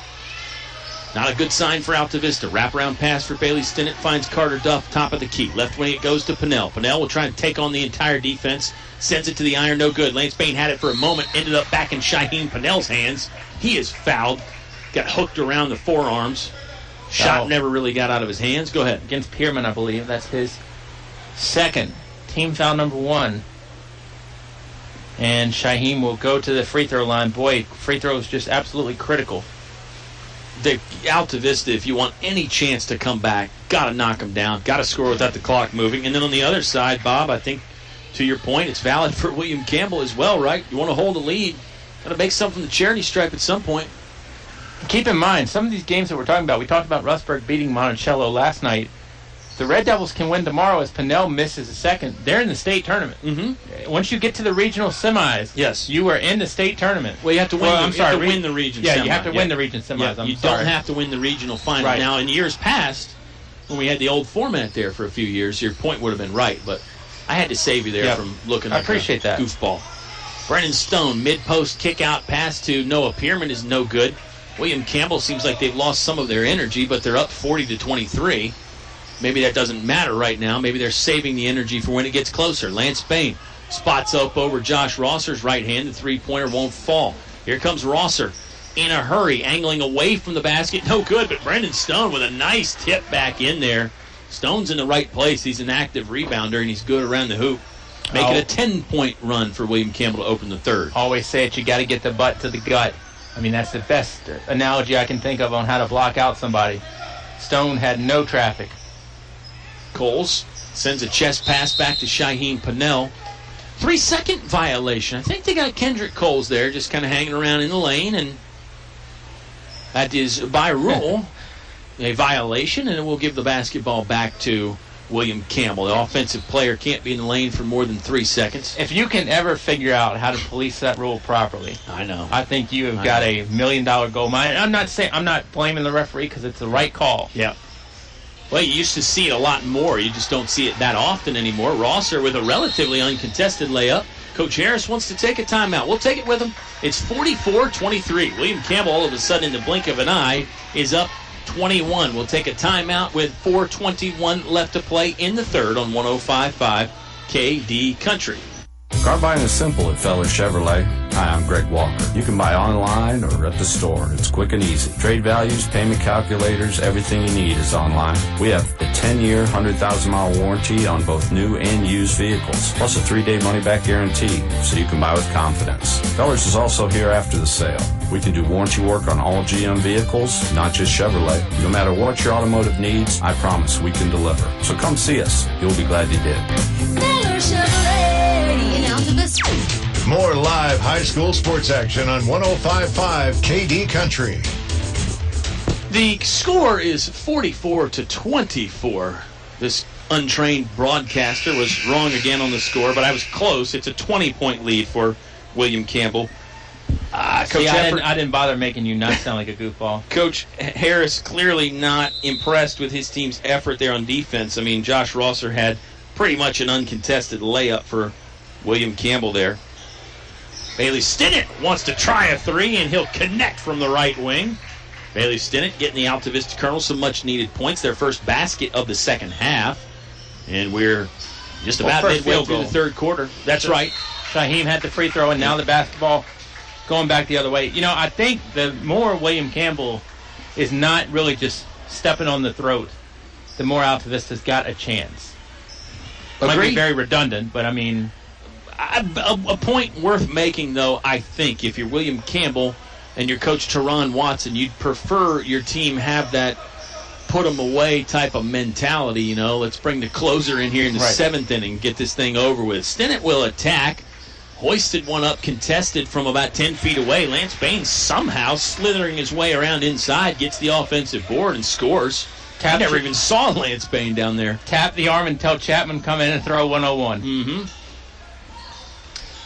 Not a good sign for Altavista. Wraparound pass for Bailey Stinnett finds Carter Duff, top of the key. Left wing it goes to Pinnell. Pinnell will try and take on the entire defense. Sends it to the iron, no good. Lance Bain had it for a moment. Ended up back in Shaheem Pinnell's hands. He is fouled. Got hooked around the forearms. Shot never really got out of his hands. Go ahead. Against Pierman, I believe. That's his second. Team foul number 1. and Hoehne will go to the free throw line. Boy, free throw is just absolutely critical. The Altavista, if you want any chance to come back, got to knock them down, got to score without the clock moving. And then on the other side, Bob, I think to your point, it's valid for William Campbell as well, right? You want to hold a lead, got to make something from the charity stripe at some point. Keep in mind, some of these games that we're talking about, we talked about Rustburg beating Monticello last night. The Red Devils can win tomorrow as Pinnell misses a second. They're in the state tournament. Mm-hmm. Once you get to the regional semis, yes, you are in the state tournament. Well, you have to win. You have to win the region. Yeah, semi. you have to win the region semis. Yeah, you don't have to win the regional final. Right. Now, in years past, when we had the old format there for a few years, your point would have been right, but I had to save you there from looking like appreciate that goofball. Brennan Stone, mid-post kick-out pass to Noah Pearman is no good. William Campbell seems like they've lost some of their energy, but they're up 40-23. Maybe that doesn't matter right now. Maybe they're saving the energy for when it gets closer. Lance Bain spots up over Josh Rosser's right hand. The three-pointer won't fall. Here comes Rosser in a hurry, angling away from the basket. No good, but Brendan Stone with a nice tip back in there. Stone's in the right place. He's an active rebounder, and he's good around the hoop. Make it a 10-point run for William Campbell to open the third. Always say it, you got to get the butt to the gut. I mean, that's the best analogy I can think of on how to block out somebody. Stone had no traffic. Coles sends a chest pass back to Hoehne Pinnell. 3-second violation. I think they got Kendrick Coles there just kind of hanging around in the lane, and that is by rule a violation, and it will give the basketball back to William Campbell. The offensive player can't be in the lane for more than 3 seconds. If you can ever figure out how to police that rule properly, I know. I think you have got a $1 million gold mine. I'm not blaming the referee because it's the right call. Yeah. Well, you used to see it a lot more. You just don't see it that often anymore. Rosser with a relatively uncontested layup. Coach Harris wants to take a timeout. We'll take it with him. It's 44-23. William Campbell, all of a sudden, in the blink of an eye, is up 21. We'll take a timeout with 4:21 left to play in the third on 105.5 KD Country. Car buying is simple at Feller Chevrolet. Hi, I'm Greg Walker. You can buy online or at the store. It's quick and easy. Trade values, payment calculators, everything you need is online. We have a 10-year, 100,000-mile warranty on both new and used vehicles, plus a 3-day money-back guarantee, so you can buy with confidence. Fellers is also here after the sale. We can do warranty work on all GM vehicles, not just Chevrolet. No matter what your automotive needs, I promise we can deliver. So come see us. You'll be glad you did. Feller Chevrolet in Altavista. More live high school sports action on 105.5 KD Country. The score is 44-24. This untrained broadcaster was wrong again on the score, but I was close. It's a 20-point lead for William Campbell. Coach I didn't bother making you not sound like a goofball. Coach Harris clearly not impressed with his team's effort there on defense. I mean, Josh Rosser had pretty much an uncontested layup for William Campbell there. Bailey Stinnett wants to try a three, and he'll connect from the right wing. Bailey Stinnett getting the Altavista Colonels some much-needed points, their first basket of the second half. And we're just about midway through the third quarter. That's right. Hoehne had the free throw, and now the basketball going back the other way. You know, I think the more William Campbell is not really just stepping on the throat, the more Altavista's got a chance. It might be very redundant, but I mean... A point worth making, though, I think, if you're William Campbell and your coach Teron Watson, you'd prefer your team have that put-them-away type of mentality, you know, let's bring the closer in here in the seventh inning, get this thing over with. Stinnett will attack, hoisted one up, contested from about 10 feet away. Lance Bain somehow slithering his way around inside, gets the offensive board and scores. I never even saw Lance Bain down there. Tap the arm and tell Chapman come in and throw 101. Mm-hmm.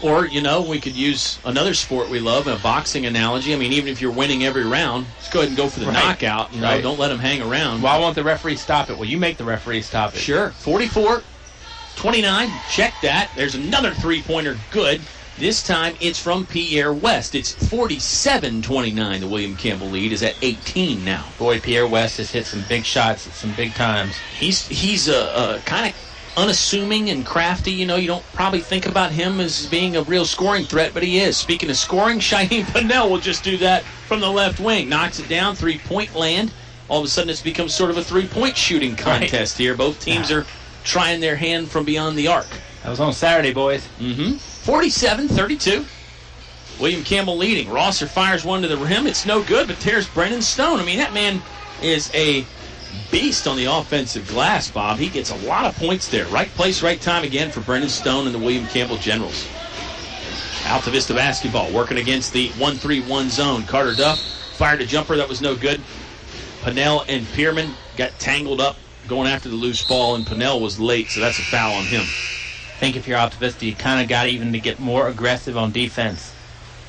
Or, you know, we could use another sport we love, a boxing analogy. I mean, even if you're winning every round, just go ahead and go for the knockout. You know, don't let them hang around. Why won't the referee stop it? Well, you make the referee stop it. Sure. 44-29. Check that. There's another three-pointer good. This time it's from Pierre West. It's 47-29. The William Campbell lead is at 18 now. Boy, Pierre West has hit some big shots at some big times. He's a kind of unassuming and crafty. You know, you don't probably think about him as being a real scoring threat, but he is. Speaking of scoring, Hoehne Pinnell will just do that from the left wing. Knocks it down, three-point land. All of a sudden it's become sort of a three-point shooting contest here. Both teams are trying their hand from beyond the arc. That was on Saturday, boys. Mm-hmm. 47-32. William Campbell leading. Rosser fires one to the rim. It's no good, but tears Brennan Stone. I mean, that man is a beast on the offensive glass, Bob. He gets a lot of points there. Right place, right time again for Brennan Stone and the William Campbell Generals. Altavista basketball working against the 1-3-1 zone. Carter Duff fired a jumper that was no good. Pennell and Pierman got tangled up going after the loose ball, and Pennell was late, so that's a foul on him. I think if you're Altavista, you kind of got even to get more aggressive on defense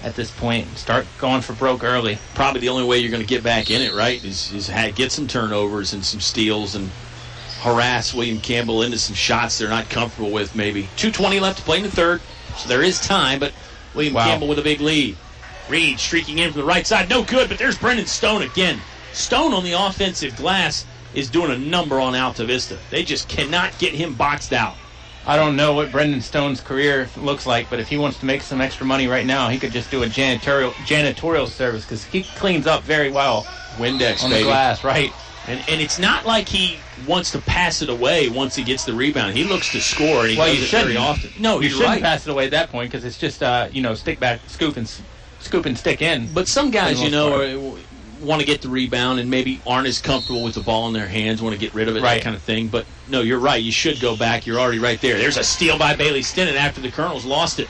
at this point. Start going for broke early. Probably the only way you're going to get back in it, right, is get some turnovers and some steals and harass William Campbell into some shots they're not comfortable with, maybe. 2:20 left to play in the third, so there is time, but William Campbell with a big lead. Reed streaking in from the right side. No good, but there's Brennan Stone again. Stone on the offensive glass is doing a number on Altavista. They just cannot get him boxed out. I don't know what Brendan Stone's career looks like, but if he wants to make some extra money right now, he could just do a janitorial service because he cleans up very well. Windex, on baby. The glass, right. And it's not like he wants to pass it away once he gets the rebound. He looks to score, and he does it very often. No, you you're shouldn't right. pass it away at that point because it's just, stick back, scoop and stick in. But some guys, want to get the rebound and maybe aren't as comfortable with the ball in their hands, want to get rid of it, right. That kind of thing. But, no, you're right. You should go back. You're already right there. There's a steal by Bailey Stinnett after the Colonels lost it.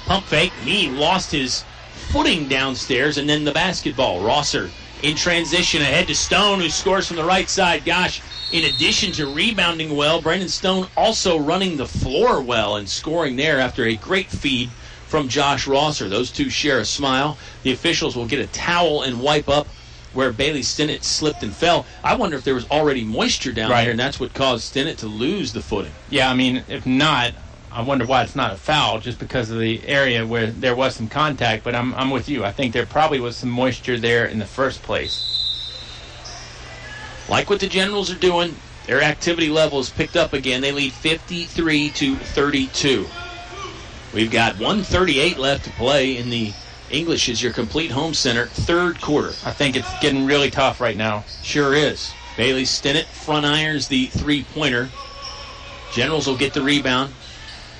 Pump fake. He lost his footing downstairs, and then the basketball. Rosser in transition ahead to Stone, who scores from the right side. Gosh, in addition to rebounding well, Brendan Stone also running the floor well and scoring there after a great feed from Josh Rosser. Those two share a smile. The officials will get a towel and wipe up where Bailey Stinnett slipped and fell. I wonder if there was already moisture down there, and that's what caused Stinnett to lose the footing. Yeah, I mean, if not, I wonder why it's not a foul, just because of the area where there was some contact. But I'm with you. I think there probably was some moisture there in the first place. Like what the Generals are doing, their activity level is picked up again. They lead 53-32. We've got 1:38 left to play in the English is your complete home center, third quarter. I think it's getting really tough right now. Sure is. Bailey Stinnett front irons the three-pointer. Generals will get the rebound.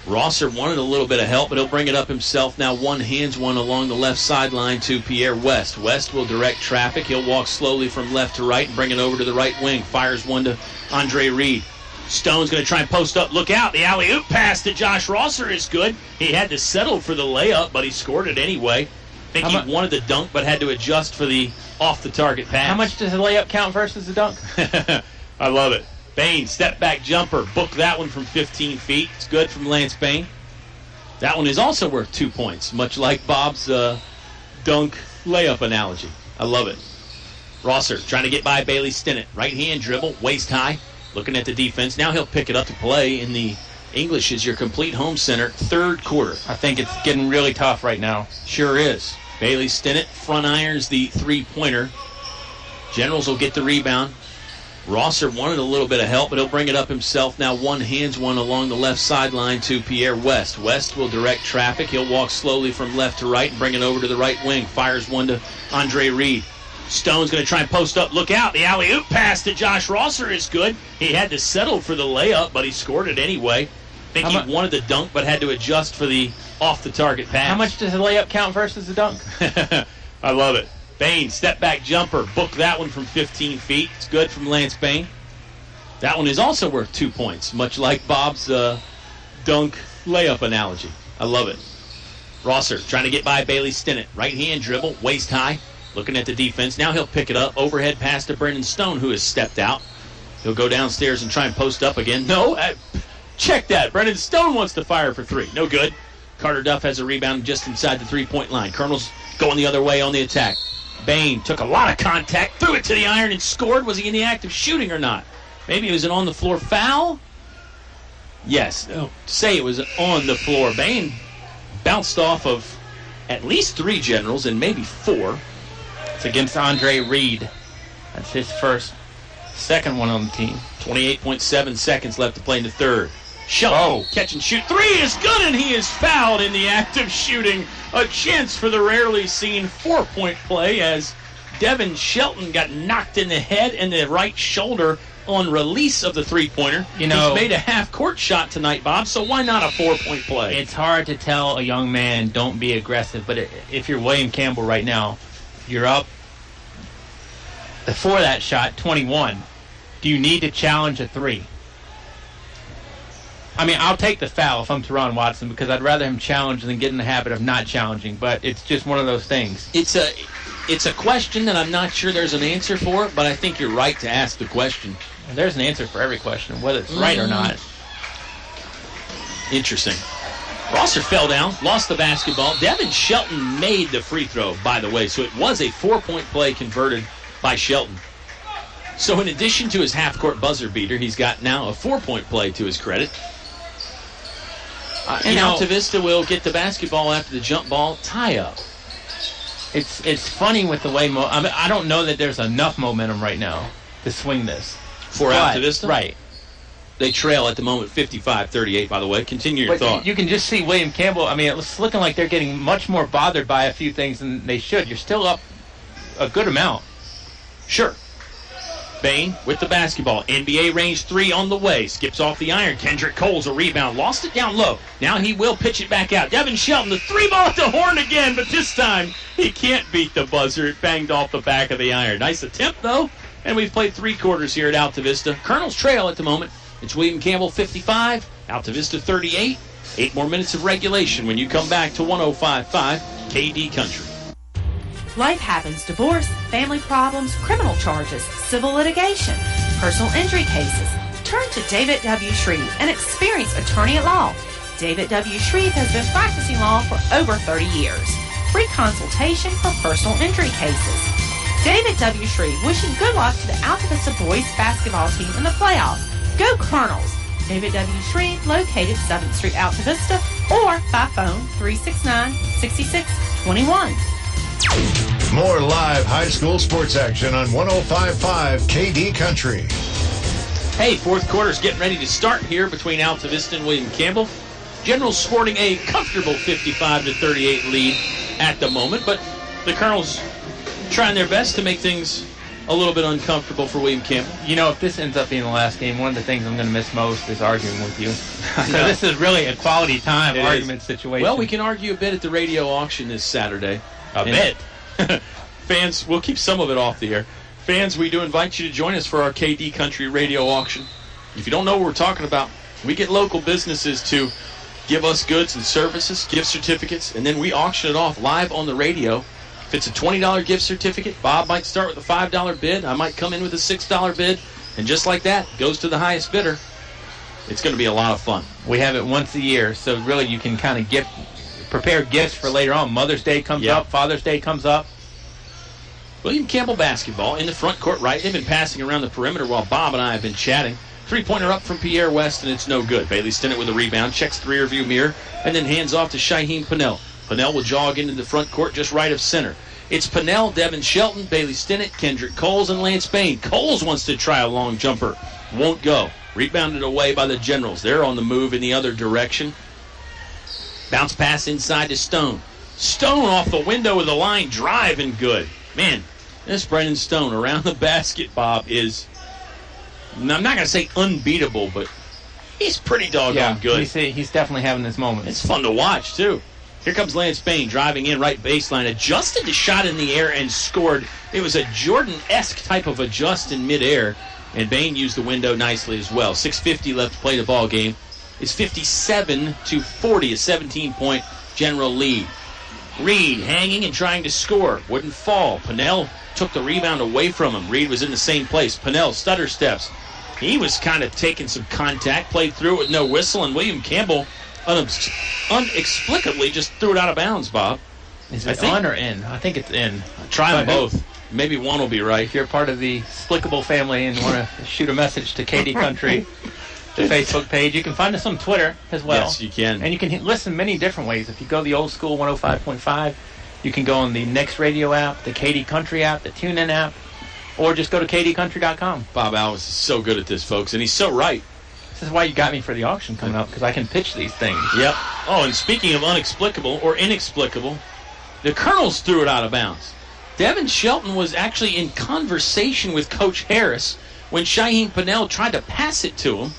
Rosser wanted a little bit of help, but he'll bring it up himself. Now hands one along the left sideline to Pierre West. West will direct traffic. He'll walk slowly from left to right and bring it over to the right wing. Fires one to Andre Reed. Stone's going to try and post up. Look out. The alley-oop pass to Josh Rosser is good. He had to settle for the layup, but he scored it anyway. I think he wanted the dunk, but had to adjust for the off-the-target pass. How much does the layup count versus the dunk? I love it. Bain, step-back jumper. Book that one from 15 feet. It's good from Lance Bain. That one is also worth 2 points, much like Bob's dunk layup analogy. I love it. Rosser trying to get by Bailey Stinnett. Right-hand dribble, waist high. Looking at the defense. Now he'll pick it up to play in the English is your complete home center, third quarter. I think it's getting really tough right now. Sure is. Bailey Stinnett front irons the three-pointer. Generals will get the rebound. Rosser wanted a little bit of help, but he'll bring it up himself. Now hands one along the left sideline to Pierre West. West will direct traffic. He'll walk slowly from left to right and bring it over to the right wing. Fires one to Andre Reed. Stone's going to try and post up. Look out. The alley-oop pass to Josh Rosser is good. He had to settle for the layup, but he scored it anyway. I think he wanted the dunk, but had to adjust for the off-the-target pass. How much does the layup count versus the dunk? I love it. Bain, step-back jumper. Book that one from 15 feet. It's good from Lance Bain. That one is also worth 2 points, much like Bob's dunk layup analogy. I love it. Rosser trying to get by Bailey Stinnett. Right-hand dribble, waist high. Looking at the defense. Now he'll pick it up. Overhead pass to Brendan Stone, who has stepped out. He'll go downstairs and try and post up again. No, check that. Brendan Stone wants to fire for three. No good. Carter Duff has a rebound just inside the three-point line. Colonels going the other way on the attack. Bain took a lot of contact, threw it to the iron and scored. Was he in the act of shooting or not? Maybe it was an on-the-floor foul? Yes. Say it was on the floor. Bain bounced off of at least 3 Generals and maybe 4. It's against Andre Reed. That's his second one on the team. 28.7 seconds left to play in the third. Shelton, catch and shoot. 3 is good, and he is fouled in the act of shooting. A chance for the rarely seen 4-point play as Devin Shelton got knocked in the head and the right shoulder on release of the three-pointer. You know, he's made a half-court shot tonight, Bob, so why not a 4-point play? It's hard to tell a young man, don't be aggressive, but if you're William Campbell right now, you're up before that shot, 21. Do you need to challenge a three? I mean, I'll take the foul if I'm Teron Watson because I'd rather him challenge than get in the habit of not challenging, but it's just one of those things. It's a question that I'm not sure there's an answer for, but I think you're right to ask the question. And there's an answer for every question, whether it's right or not. Interesting. Rosser fell down, lost the basketball. Devin Shelton made the free throw, by the way, so it was a 4-point play converted by Shelton. So in addition to his half-court buzzer beater, he's got now a 4-point play to his credit. And Altavista will get the basketball after the jump ball tie-up. It's funny with the way I don't know that there's enough momentum right now to swing this. For Altavista? Right. They trail at the moment 55-38, by the way. Continue your thought. You can just see William Campbell. I mean, it's looking like they're getting much more bothered by a few things than they should. You're still up a good amount. Sure. Bain with the basketball. NBA range 3 on the way. Skips off the iron. Kendrick Cole's a rebound. Lost it down low. Now he will pitch it back out. Devin Shelton, the 3-ball at the horn again, but this time he can't beat the buzzer. It banged off the back of the iron. Nice attempt, though. And we've played 3 quarters here at Altavista. Colonel's trail at the moment. It's William Campbell 55, Altavista 38. 8 more minutes of regulation when you come back to 105.5 KD Country. Life happens. Divorce, family problems, criminal charges, civil litigation, personal injury cases. Turn to David W. Shreve, an experienced attorney at law. David W. Shreve has been practicing law for over 30 years. Free consultation for personal injury cases. David W. Shreve wishing good luck to the Altavista boys basketball team in the playoffs. Go Colonels! David W. Shreve, located 7th Street, Altavista, or by phone 369-6621. More live high school sports action on 105.5 KD Country. Hey, fourth quarter's getting ready to start here between Altavista and William Campbell. General's sporting a comfortable 55-38 lead at the moment, but the Colonels trying their best to make things a little bit uncomfortable for William Campbell. You know, if this ends up being the last game, one of the things I'm going to miss most is arguing with you. So this is really a quality time argument situation. Well, we can argue a bit at the radio auction this Saturday. A bit. Fans, we'll keep some of it off the air. Fans, we do invite you to join us for our KD Country radio auction. If you don't know what we're talking about, we get local businesses to give us goods and services, gift certificates, and then we auction it off live on the radio. If it's a $20 gift certificate, Bob might start with a $5 bid. I might come in with a $6 bid. And just like that, goes to the highest bidder. It's going to be a lot of fun. We have it once a year, so really you can kind of prepare gifts for later on. Mother's Day comes up, Father's Day comes up. William Campbell basketball in the front court right. They've been passing around the perimeter while Bob and I have been chatting. 3-pointer up from Pierre West, and it's no good. Bailey Stinnett with a rebound, checks the rear view mirror, and then hands off to Shaheem Pennell. Pennell will jog into the front court just right of center. It's Pennell, Devin Shelton, Bailey Stinnett, Kendrick Coles, and Lance Bain. Coles wants to try a long jumper. Won't go. Rebounded away by the Generals. They're on the move in the other direction. Bounce pass inside to Stone. Stone off the window of the line, driving good. Man, this Brennan Stone around the basket, Bob, is, I'm not going to say unbeatable, but he's pretty doggone good. He's definitely having this moment. It's fun to watch, too. Here comes Lance Bain driving in right baseline, adjusted the shot in the air and scored. It was a Jordan-esque type of adjust in midair, and Bain used the window nicely as well. 6:50 left to play the ball game. It's 57-40, a 17-point General lead. Reed hanging and trying to score. Wouldn't fall. Pennell took the rebound away from him. Reed was in the same place. Pennell stutter steps. He was kind of taking some contact, played through it with no whistle, and William Campbell unexplicably just threw it out of bounds, Bob. Is it on or in? I think it's in. Try them both. Maybe one will be right. If you're part of the Splickable family and want to shoot a message to KD Country, the Facebook page, you can find us on Twitter as well. Yes, you can. And you can listen many different ways. If you go the old school 105.5, you can go on the Next Radio app, the KD Country app, the TuneIn app, or just go to kdcountry.com. Bob Alvis is so good at this, folks, and he's so right. This is why you got me for the auction coming up, because I can pitch these things. Yep. Oh, and speaking of unexplicable or inexplicable, the Colonels threw it out of bounds. Devin Shelton was actually in conversation with Coach Harris when Shaheem Pinnell tried to pass it to him,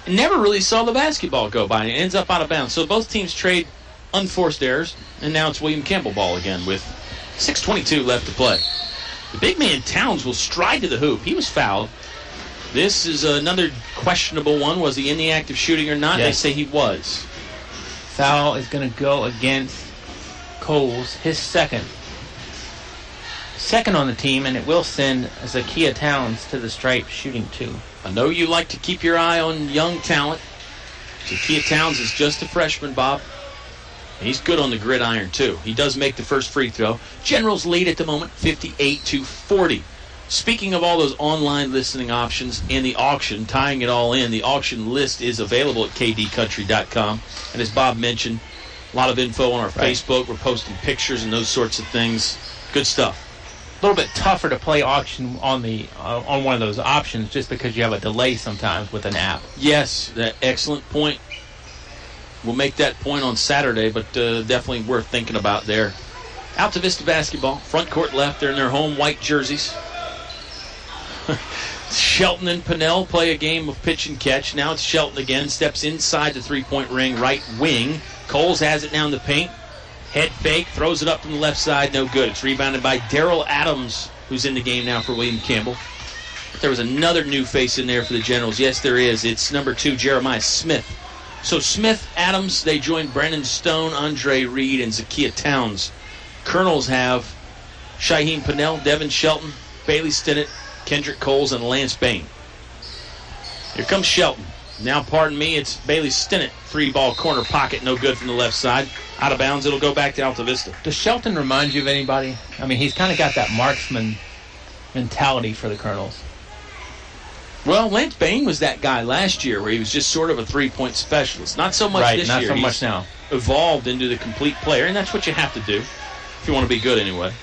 and never really saw the basketball go by, and it ends up out of bounds. So both teams trade unforced errors, and now it's William Campbell ball again with 6:22 left to play. The big man Towns will stride to the hoop. He was fouled. This is another questionable one. Was he in the act of shooting or not? Yes. They say he was. Foul is going to go against Coles, his second on the team, and it will send Zakiya Towns to the stripe shooting 2. I know you like to keep your eye on young talent. Zakiya Towns is just a freshman, Bob. And he's good on the gridiron, too. He does make the first free throw. Generals lead at the moment, 58-40. Speaking of all those online listening options and the auction, tying it all in, the auction list is available at kdcountry.com. And as Bob mentioned, a lot of info on our Facebook. We're posting pictures and those sorts of things. Good stuff. A little bit tougher to play auction on one of those options just because you have a delay sometimes with an app. Yes, excellent point. We'll make that point on Saturday, but definitely worth thinking about there. Altavista basketball, front court left. They're in their home white jerseys. Shelton and Pinnell play a game of pitch and catch. Now it's Shelton again. Steps inside the three-point ring, right wing. Coles has it down the paint. Head fake, throws it up from the left side, no good. It's rebounded by Daryl Adams, who's in the game now for William Campbell. But there was another new face in there for the Generals. Yes, there is. It's number 2, Jeremiah Smith. So Smith, Adams, they join Brennan Stone, Andre Reed, and Zakiya Towns. Colonels have Shaheem Pinnell, Devin Shelton, Bailey Stinnett, Kendrick Coles, and Lance Bain. Here comes Shelton. Now, pardon me, it's Bailey Stinnett. 3-ball corner pocket, no good from the left side. Out of bounds, it'll go back to Altavista. Does Shelton remind you of anybody? I mean, he's kind of got that marksman mentality for the Colonels. Well, Lance Bain was that guy last year where he was just sort of a three-point specialist. Not so much this year. Right, not so much now. Evolved into the complete player, and that's what you have to do if you want to be good anyway.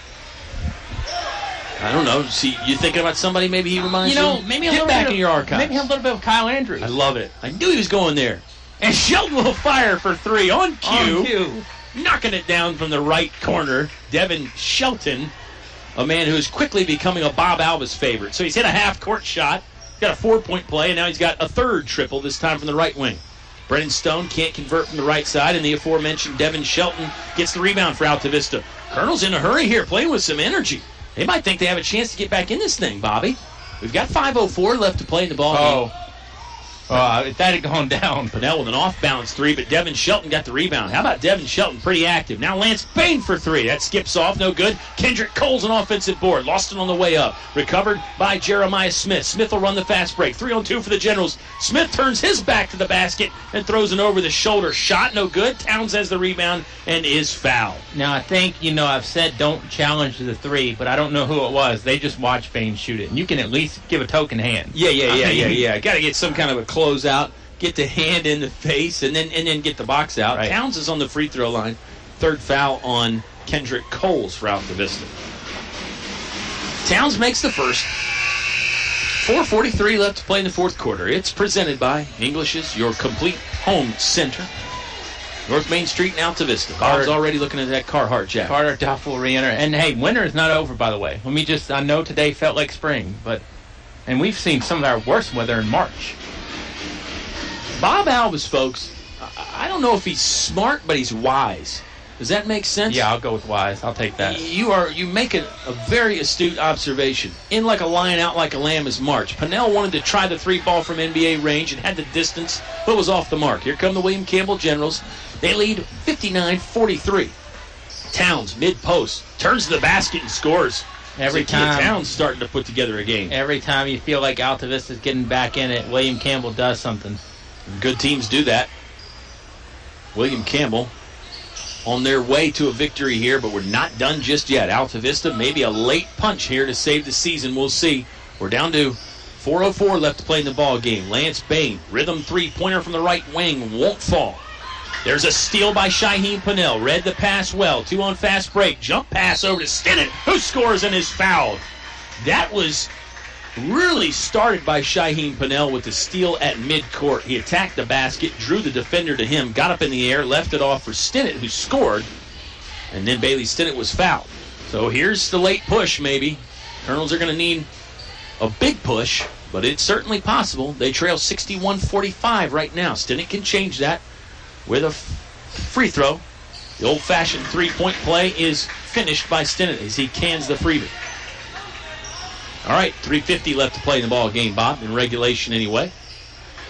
I don't know. See, you thinking about somebody maybe he reminds you? Maybe Get back in your archives. Maybe a little bit of Kyle Andrews. I love it. I knew he was going there. And Shelton will fire for 3 on cue. Knocking it down from the right corner. Devin Shelton, a man who is quickly becoming a Bob Alvis favorite. So he's hit a half-court shot. He's got a 4-point play, and now he's got a third triple, this time from the right wing. Brennan Stone can't convert from the right side, and the aforementioned Devin Shelton gets the rebound for Altavista. Colonel's in a hurry here, playing with some energy. They might think they have a chance to get back in this thing, Bobby. We've got 5:04 left to play in the ball game. If that had gone down. Pinnell with an off-balance 3, but Devin Shelton got the rebound. How about Devin Shelton? Pretty active. Now Lance Bain for 3. That skips off. No good. Kendrick Coles an offensive board. Lost it on the way up. Recovered by Jeremiah Smith. Smith will run the fast break. 3-on-2 for the Generals. Smith turns his back to the basket and throws an over-the-shoulder shot. No good. Towns has the rebound and is fouled. Now, I think, I've said don't challenge the 3, but I don't know who it was. They just watched Bain shoot it. And you can at least give a token hand. Yeah. Got to get some kind of a close out, get the hand in the face, and then get the box out. Right. Towns is on the free throw line. Third foul on Kendrick Coles for Altavista. Towns makes the first. 4:43 left to play in the fourth quarter. It's presented by English's, your complete home center. North Main Street in Altavista. Bob's already looking at that Carhartt jacket. Carter Duff will re-enter. And, hey, winter is not over, by the way. I know today felt like spring, and we've seen some of our worst weather in March. Bob Alvis, folks, I don't know if he's smart, but he's wise. Does that make sense? Yeah, I'll go with wise. I'll take that. You make a very astute observation. In like a lion, out like a lamb is March. Pinnell wanted to try the 3-ball from NBA range and had the distance, but was off the mark. Here come the William Campbell Generals. They lead 59-43. Towns, mid-post, turns to the basket and scores. Every time Towns starting to put together a game. Every time you feel like Altavista's getting back in it, William Campbell does something. Good teams do that. William Campbell on their way to a victory here, but we're not done just yet. Altavista, maybe a late punch here to save the season. We'll see. We're down to 4:04 left to play in the ball game. Lance Bain, rhythm 3-pointer from the right wing, won't fall. There's a steal by Shaheem Pinnell. Read the pass well. 2 on fast break. Jump pass over to Stinnett, who scores and is fouled. That was really started by Shaheem Pinnell with the steal at midcourt. He attacked the basket, drew the defender to him, got up in the air, left it off for Stinnett, who scored, and then Bailey Stinnett was fouled. So here's the late push, maybe. Colonels are going to need a big push, but it's certainly possible. They trail 61-45 right now. Stinnett can change that with a free throw. The old-fashioned three-point play is finished by Stinnett as he cans the freebie. All right, 3:50 left to play in the ball game, Bob, in regulation anyway.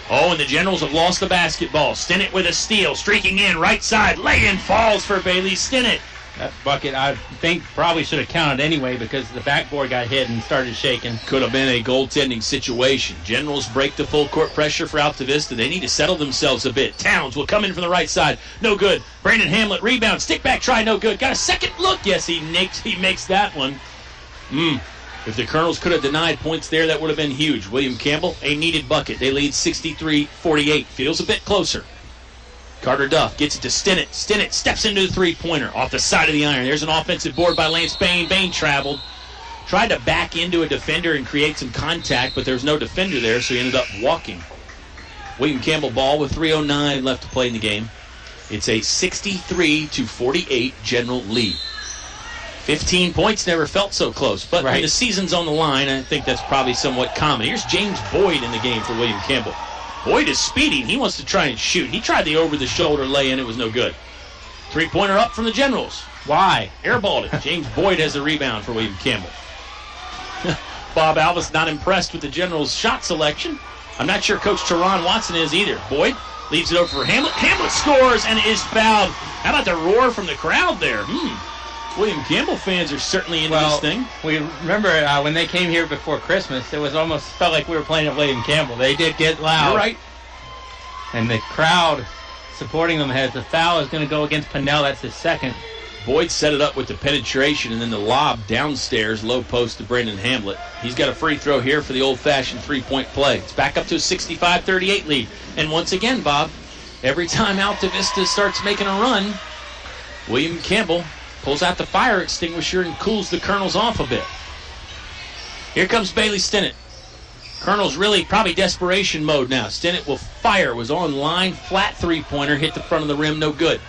Oh, and the Generals have lost the basketball. Stinnett with a steal, streaking in, right side, lay-in falls for Bailey Stinnett. That bucket, I think, probably should have counted anyway because the backboard got hit and started shaking. Could have been a goaltending situation. Generals break the full court pressure for Altavista. They need to settle themselves a bit. Towns will come in from the right side. No good. Brandon Hamlet rebound. Stick back try. No good. Got a second look. Yes, he makes that one. If the Colonels could have denied points there, that would have been huge. William Campbell, a needed bucket. They lead 63-48. Feels a bit closer. Carter Duff gets it to Stinnett. Stinnett steps into the three-pointer off the side of the iron. There's an offensive board by Lance Bain. Bain traveled. Tried to back into a defender and create some contact, but there's no defender there, so he ended up walking. William Campbell ball with 3:09 left to play in the game. It's a 63-48 General lead. 15 points never felt so close, but when the season's on the line, I think that's probably somewhat common. Here's James Boyd in the game for William Campbell. Boyd is speeding. He wants to try and shoot. He tried the over-the-shoulder lay-in. It was no good. Three-pointer up from the Generals. Why? Airballed it. James Boyd has the rebound for William Campbell. Bob Alvis not impressed with the Generals' shot selection. I'm not sure Coach Teron Watson is either. Boyd leaves it over for Hamlet. Hamlet scores and is fouled. How about the roar from the crowd there? William Campbell fans are certainly into this thing. We remember when they came here before Christmas, it was almost felt like we were playing at William Campbell. They did get loud. You're right. And the crowd supporting them has the foul is going to go against Pinnell. That's his second. Boyd set it up with the penetration and then the lob downstairs, low post to Brandon Hamlet. He's got a free throw here for the old-fashioned three-point play. It's back up to a 65-38 lead. And once again, Bob, every time Altavista starts making a run, William Campbell pulls out the fire extinguisher and cools the Colonels off a bit. Here comes Bailey Stinnett. Colonels really probably desperation mode now. Stinnett will fire. Was on line. Flat three-pointer. Hit the front of the rim. No good.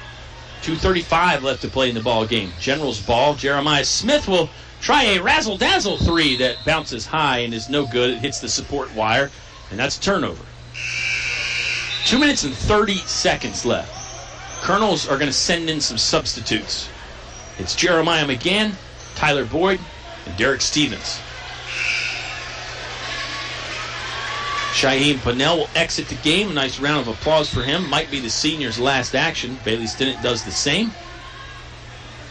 2:35 left to play in the ball game. Generals ball. Jeremiah Smith will try a razzle-dazzle three that bounces high and is no good. It hits the support wire, and that's a turnover. 2 minutes and 30 seconds left. Colonels are going to send in some substitutes. It's Jeremiah McGann, Tyler Boyd, and Derek Stevens. Shaheem Pinnell will exit the game. A nice round of applause for him. Might be the senior's last action. Bailey Stinnett does the same.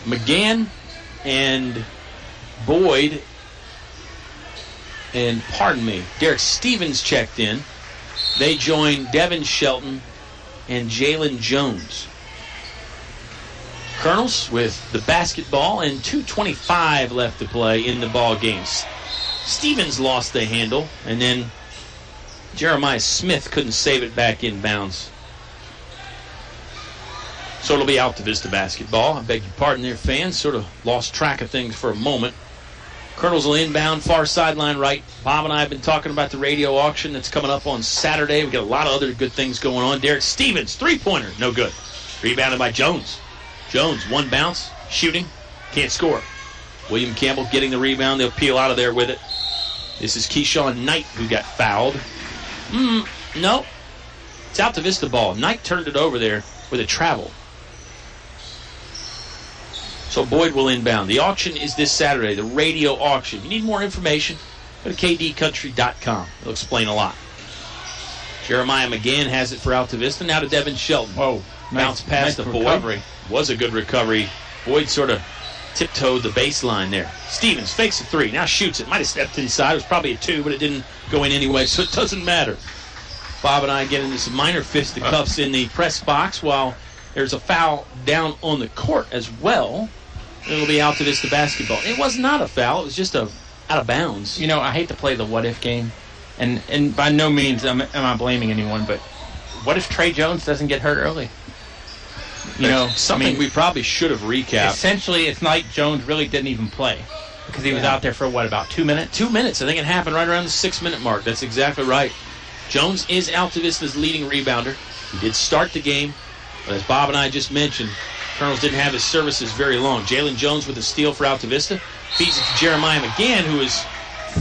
McGann and Boyd and, Derek Stevens checked in. They join Devin Shelton and Jalen Jones. Colonels with the basketball and 2:25 left to play in the ball games. Stevens lost the handle, and then Jeremiah Smith couldn't save it back in bounds. So it'll be Altavista basketball. I beg your pardon there, fans. Sort of lost track of things for a moment. Colonels will inbound, far sideline right. Bob and I have been talking about the radio auction that's coming up on Saturday. We got a lot of other good things going on. Derek Stevens, three-pointer, no good. Rebounded by Jones. Jones, one bounce, shooting, can't score. William Campbell getting the rebound. They'll peel out of there with it. This is Keyshawn Knight who got fouled. No. It's Altavista ball. Knight turned it over there with a travel. So Boyd will inbound. The auction is this Saturday, the radio auction. If you need more information, go to kdcountry.com. It'll explain a lot. Jeremiah McGann has it for Altavista. Now to Devin Shelton. Bounce past the Boyd. Recovery. Was a good recovery. Boyd sort of tiptoed the baseline there. Stevens fakes a three. Now shoots it. Might have stepped inside. It was probably a two, but it didn't go in anyway, so it doesn't matter. Bob and I get into some minor fisticuffs in the press box while there's a foul down on the court as well. It'll be Altavista basketball. It was not a foul. It was just out of bounds. You know, I hate to play the what-if game, and by no means am I blaming anyone, but what if Trey Jones doesn't get hurt early? You know, something we probably should have recapped. Essentially, it's like Jones really didn't even play because he was out there for, about 2 minutes? 2 minutes. I think it happened right around the 6-minute mark. That's exactly right. Jones is Altavista's leading rebounder. He did start the game, but as Bob and I just mentioned, Colonels didn't have his services very long. Jalen Jones with a steal for Altavista. Feeds it to Jeremiah McGann, who is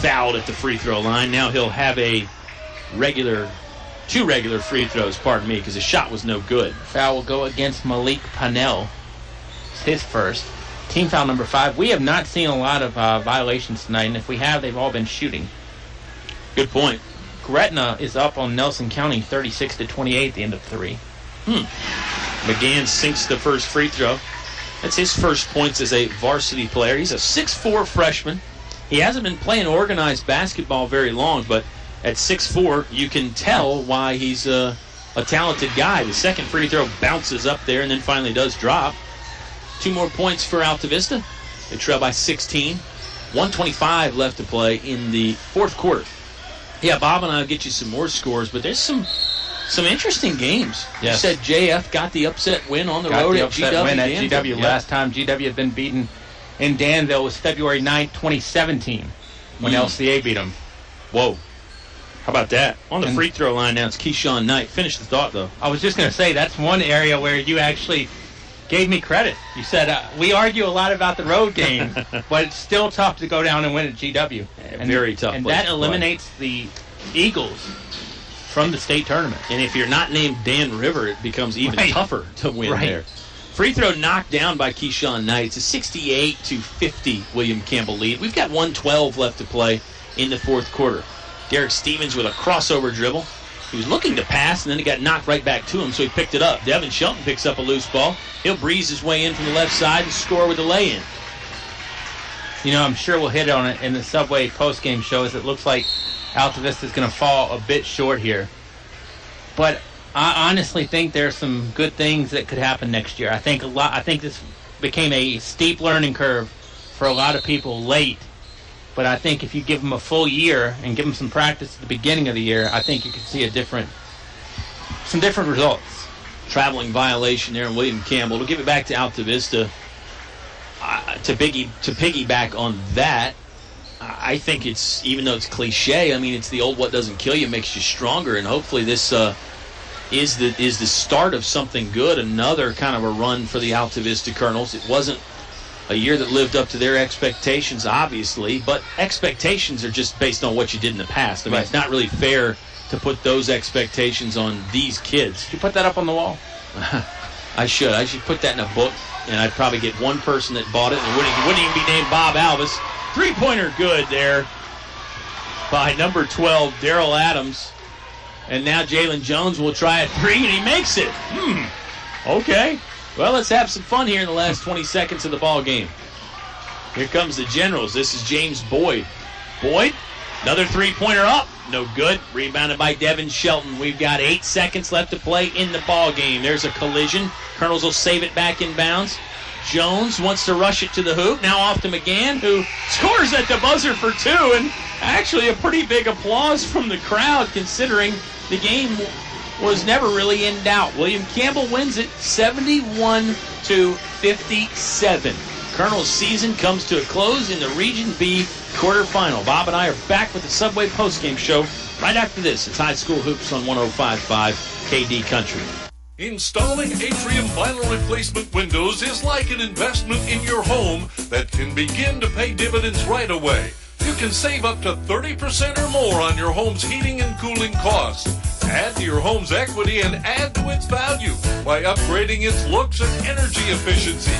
fouled at the free throw line. Now he'll have two regular free throws, because his shot was no good. Foul will go against Malik Panel. It's his first. Team foul number 5. We have not seen a lot of violations tonight, and if we have, they've all been shooting. Good point. Gretna is up on Nelson County 36-28 at the end of 3. McGann sinks the first free throw. That's his first points as a varsity player. He's a 6'4" freshman. He hasn't been playing organized basketball very long, but at 6'4", you can tell why he's a talented guy. The second free throw bounces up there and then finally does drop. 2 more points for Altavista. They trail by 16. 1:25 left to play in the fourth quarter. Yeah, Bob and I will get you some more scores, but there's some interesting games. Yes. You said JF got the upset win on the road at GW. Win at GW. Last time GW had been beaten in Danville was February 9th, 2017, when LCA beat them. Whoa. How about that? On the free throw line now, it's Keyshawn Knight. Finish the thought, though. I was just going to say, that's one area where you actually gave me credit. You said, we argue a lot about the road game, but it's still tough to go down and win at GW. Very tough. And that eliminates the Eagles from the state tournament. And if you're not named Dan River, it becomes even tougher to win there. Free throw knocked down by Keyshawn Knight. It's a 68-50 William Campbell lead. We've got 1:12 left to play in the fourth quarter. Derek Stevens with a crossover dribble. He was looking to pass, and then it got knocked right back to him, so he picked it up. Devin Shelton picks up a loose ball. He'll breeze his way in from the left side and score with a lay-in. You know, I'm sure we'll hit on it in the Subway postgame show, as it looks like Altavista is going to fall a bit short here. But I honestly think there's some good things that could happen next year. I think this became a steep learning curve for a lot of people late. But I think if you give them a full year and give them some practice at the beginning of the year, I think you could see some different results. Traveling violation there in William Campbell. We'll give it back to Altavista. To piggyback on that, I think it's, even though it's cliche, I mean, it's the old "what doesn't kill you makes you stronger," and hopefully this is the start of something good. Another kind of a run for the Altavista Colonels. It wasn't a year that lived up to their expectations, obviously, but expectations are just based on what you did in the past. I mean, It's not really fair to put those expectations on these kids. Should you put that up on the wall? I should put that in a book, and I'd probably get one person that bought it, and it wouldn't even be named Bob Alvis. Three-pointer good there by number 12, Daryl Adams. And now Jalen Jones will try a 3, and he makes it. Okay. Well, let's have some fun here in the last 20 seconds of the ball game. Here comes the Generals. This is James Boyd. Boyd, another three-pointer up. No good. Rebounded by Devin Shelton. We've got 8 seconds left to play in the ball game. There's a collision. Colonels will save it back in bounds. Jones wants to rush it to the hoop. Now off to McGann, who scores at the buzzer for 2. And actually a pretty big applause from the crowd, considering the game was never really in doubt. William Campbell wins it 71-57. Colonel's season comes to a close in the Region B quarterfinal. Bob and I are back with the Subway postgame show right after this. It's High School Hoops on 105.5 KD Country. Installing Atrium vinyl replacement windows is like an investment in your home that can begin to pay dividends right away. You can save up to 30% or more on your home's heating and cooling costs. Add to your home's equity and add to its value by upgrading its looks and energy efficiency.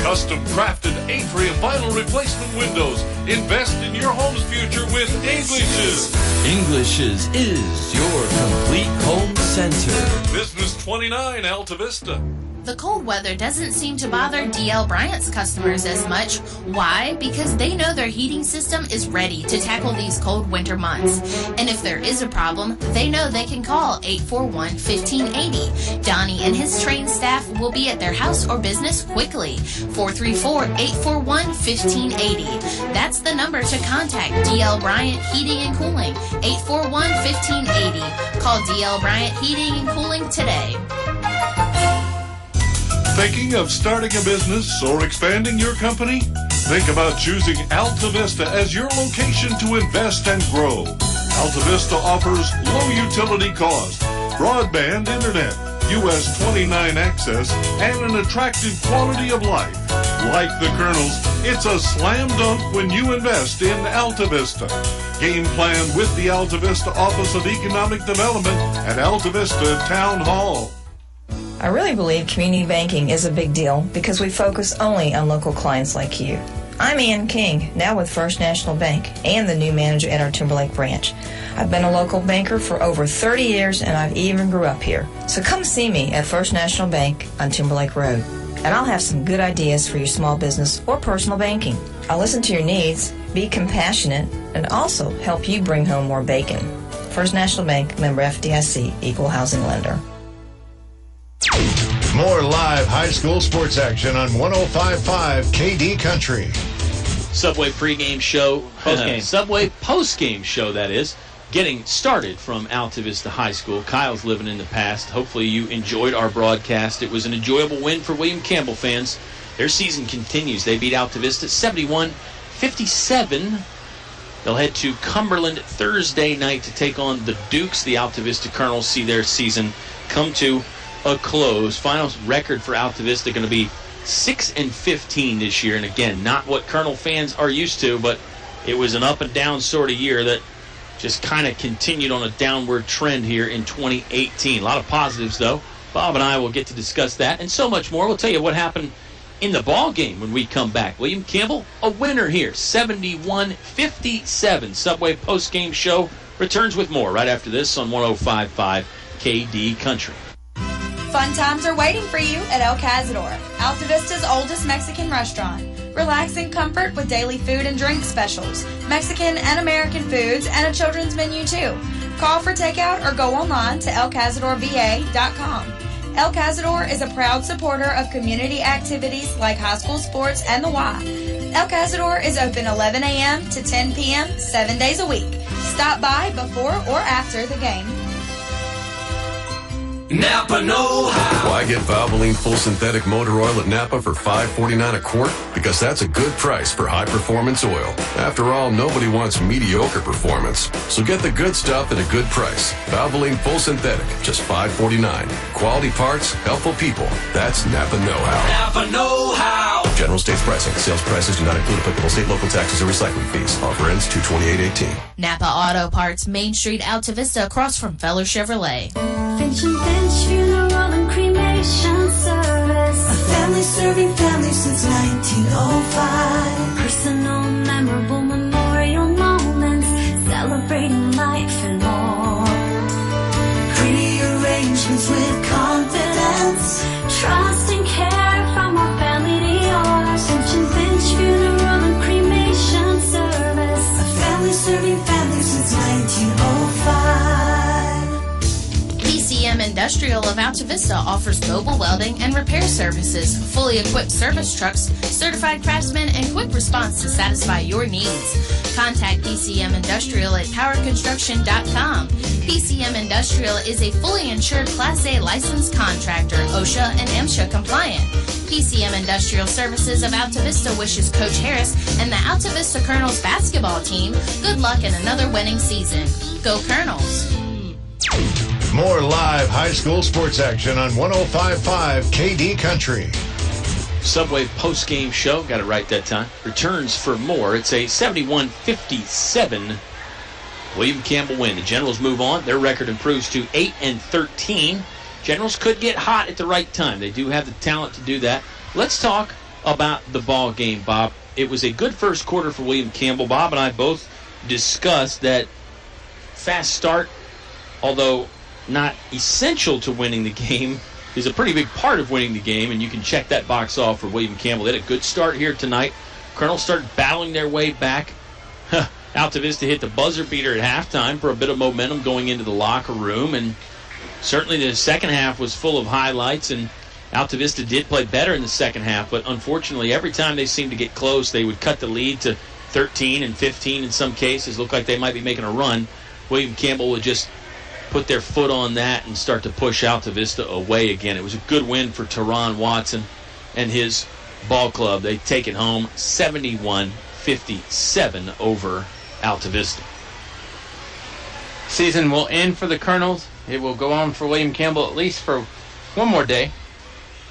Custom crafted Atrium vinyl replacement windows. Invest in your home's future with English's. English's is your complete home center. Business 29 Altavista. The cold weather doesn't seem to bother DL Bryant's customers as much. Why? Because they know their heating system is ready to tackle these cold winter months. And if there is a problem, they know they can call 841-1580. Donnie and his trained staff will be at their house or business quickly. 434-841-1580. That's the number to contact DL Bryant Heating and Cooling. 841-1580. Call DL Bryant Heating and Cooling today. Thinking of starting a business or expanding your company? Think about choosing Altavista as your location to invest and grow. Altavista offers low utility cost, broadband internet, US 29 access, and an attractive quality of life. Like the Colonels, it's a slam dunk when you invest in Altavista. Game plan with the Altavista Office of Economic Development at Altavista Town Hall. I really believe community banking is a big deal because we focus only on local clients like you. I'm Ann King, now with First National Bank and the new manager at our Timberlake branch. I've been a local banker for over 30 years and I've even grew up here. So come see me at First National Bank on Timberlake Road. And I'll have some good ideas for your small business or personal banking. I'll listen to your needs, be compassionate, and also help you bring home more bacon. First National Bank, member FDIC, equal housing lender. More live high school sports action on 105.5 KD Country. Subway pregame show. Postgame. Subway postgame show, that is. Getting started from Altavista High School. Kyle's living in the past. Hopefully you enjoyed our broadcast. It was an enjoyable win for William Campbell fans. Their season continues. They beat Altavista 71-57. They'll head to Cumberland Thursday night to take on the Dukes. The Altavista Colonels see their season come to a close. Final record for Altavista going to be 6-15 this year. And again, not what Colonel fans are used to, but it was an up and down sort of year that just kind of continued on a downward trend here in 2018. A lot of positives, though. Bob and I will get to discuss that and so much more. We'll tell you what happened in the ball game when we come back. William Campbell, a winner here, 71-57. Subway post-game show returns with more right after this on 105.5 KD Country. Fun times are waiting for you at El Cazador, Altavista's oldest Mexican restaurant. Relax in comfort with daily food and drink specials, Mexican and American foods, and a children's menu too. Call for takeout or go online to elcazadorva.com. El Cazador is a proud supporter of community activities like high school sports and the Y. El Cazador is open 11 a.m. to 10 p.m. 7 days a week. Stop by before or after the game. Napa know-how. Why get Valvoline full synthetic motor oil at Napa for $5.49 a quart? Because that's a good price for high-performance oil. After all, nobody wants mediocre performance. So get the good stuff at a good price. Valvoline full synthetic, just $5.49. Quality parts, helpful people. That's Napa know-how. Napa know-how. General states pricing. Sales prices do not include applicable state, local taxes, or recycling fees. Offer ends 2/28/18. Napa Auto Parts, Main Street, Altavista, across from Feller Chevrolet. Finch and Finch Funeral and Cremation Service. A family serving family since 1905. Personal, memorable memorial moments, celebrating life and more. Pretty arrangements with confidence, trust and care from our family to yours. Finch and Finch Funeral and Cremation Service. A family serving family since 1905. PCM Industrial of Altavista offers mobile welding and repair services, fully equipped service trucks, certified craftsmen, and quick response to satisfy your needs. Contact PCM Industrial at powerconstruction.com. PCM Industrial is a fully insured Class A licensed contractor, OSHA and MSHA compliant. PCM Industrial Services of Altavista wishes Coach Harris and the Altavista Colonels basketball team good luck in another winning season. Go Colonels! More live high school sports action on 105.5 KD Country. Subway post-game show, got it right that time, returns for more. It's a 71-57 William Campbell win. The Generals move on. Their record improves to 8-13. Generals could get hot at the right time. They do have the talent to do that. Let's talk about the ball game, Bob. It was a good first quarter for William Campbell. Bob and I both discussed that fast start, although not essential to winning the game, is a pretty big part of winning the game, and you can check that box off for William Campbell. They had a good start here tonight. Colonels started battling their way back. Altavista hit the buzzer beater at halftime for a bit of momentum going into the locker room, and certainly the second half was full of highlights, and Altavista did play better in the second half, but unfortunately every time they seemed to get close, they would cut the lead to 13 and 15 in some cases. Looked like they might be making a run. William Campbell would just put their foot on that and start to push Altavista away again. It was a good win for Teron Watson and his ball club. They take it home 71-57 over Altavista. Season will end for the Colonels. It will go on for William Campbell at least for one more day.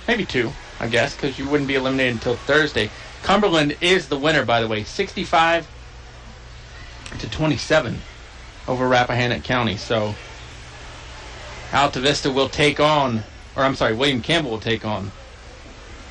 Maybe two, I guess, because you wouldn't be eliminated until Thursday. Cumberland is the winner, by the way, 65-57. to 27 over Rappahannock County. So Altavista will take on, William Campbell will take on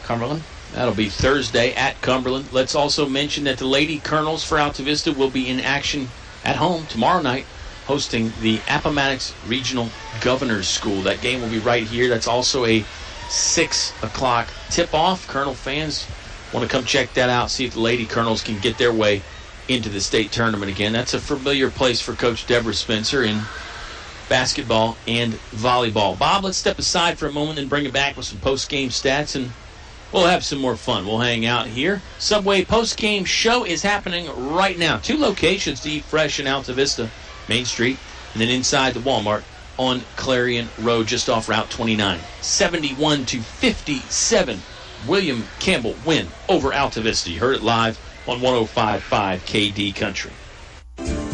Cumberland. That'll be Thursday at Cumberland. Let's also mention that the Lady Colonels for Altavista will be in action at home tomorrow night, hosting the Appomattox Regional Governor's School. That game will be right here. That's also a 6 o'clock tip-off. Colonel fans want to come check that out, see if the Lady Colonels can get their way into the state tournament again. That's a familiar place for Coach Deborah Spencer in basketball and volleyball. Bob, let's step aside for a moment and bring it back with some post-game stats, and we'll have some more fun. We'll hang out here. Subway post-game show is happening right now. 2 locations to eat fresh in Altavista, Main Street, and then inside the Walmart on Clarion Road, just off Route 29. 71-57, William Campbell win over Altavista. You heard it live on 105.5 KD Country.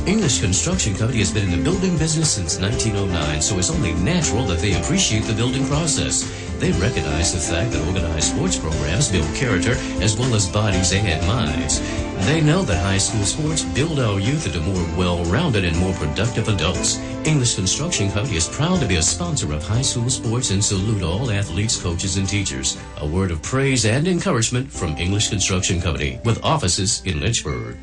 English Construction Company has been in the building business since 1909, so it's only natural that they appreciate the building process. They recognize the fact that organized sports programs build character as well as bodies and minds. They know that high school sports build our youth into more well-rounded and more productive adults. English Construction Company is proud to be a sponsor of high school sports and salute all athletes, coaches, and teachers. A word of praise and encouragement from English Construction Company, with offices in Lynchburg.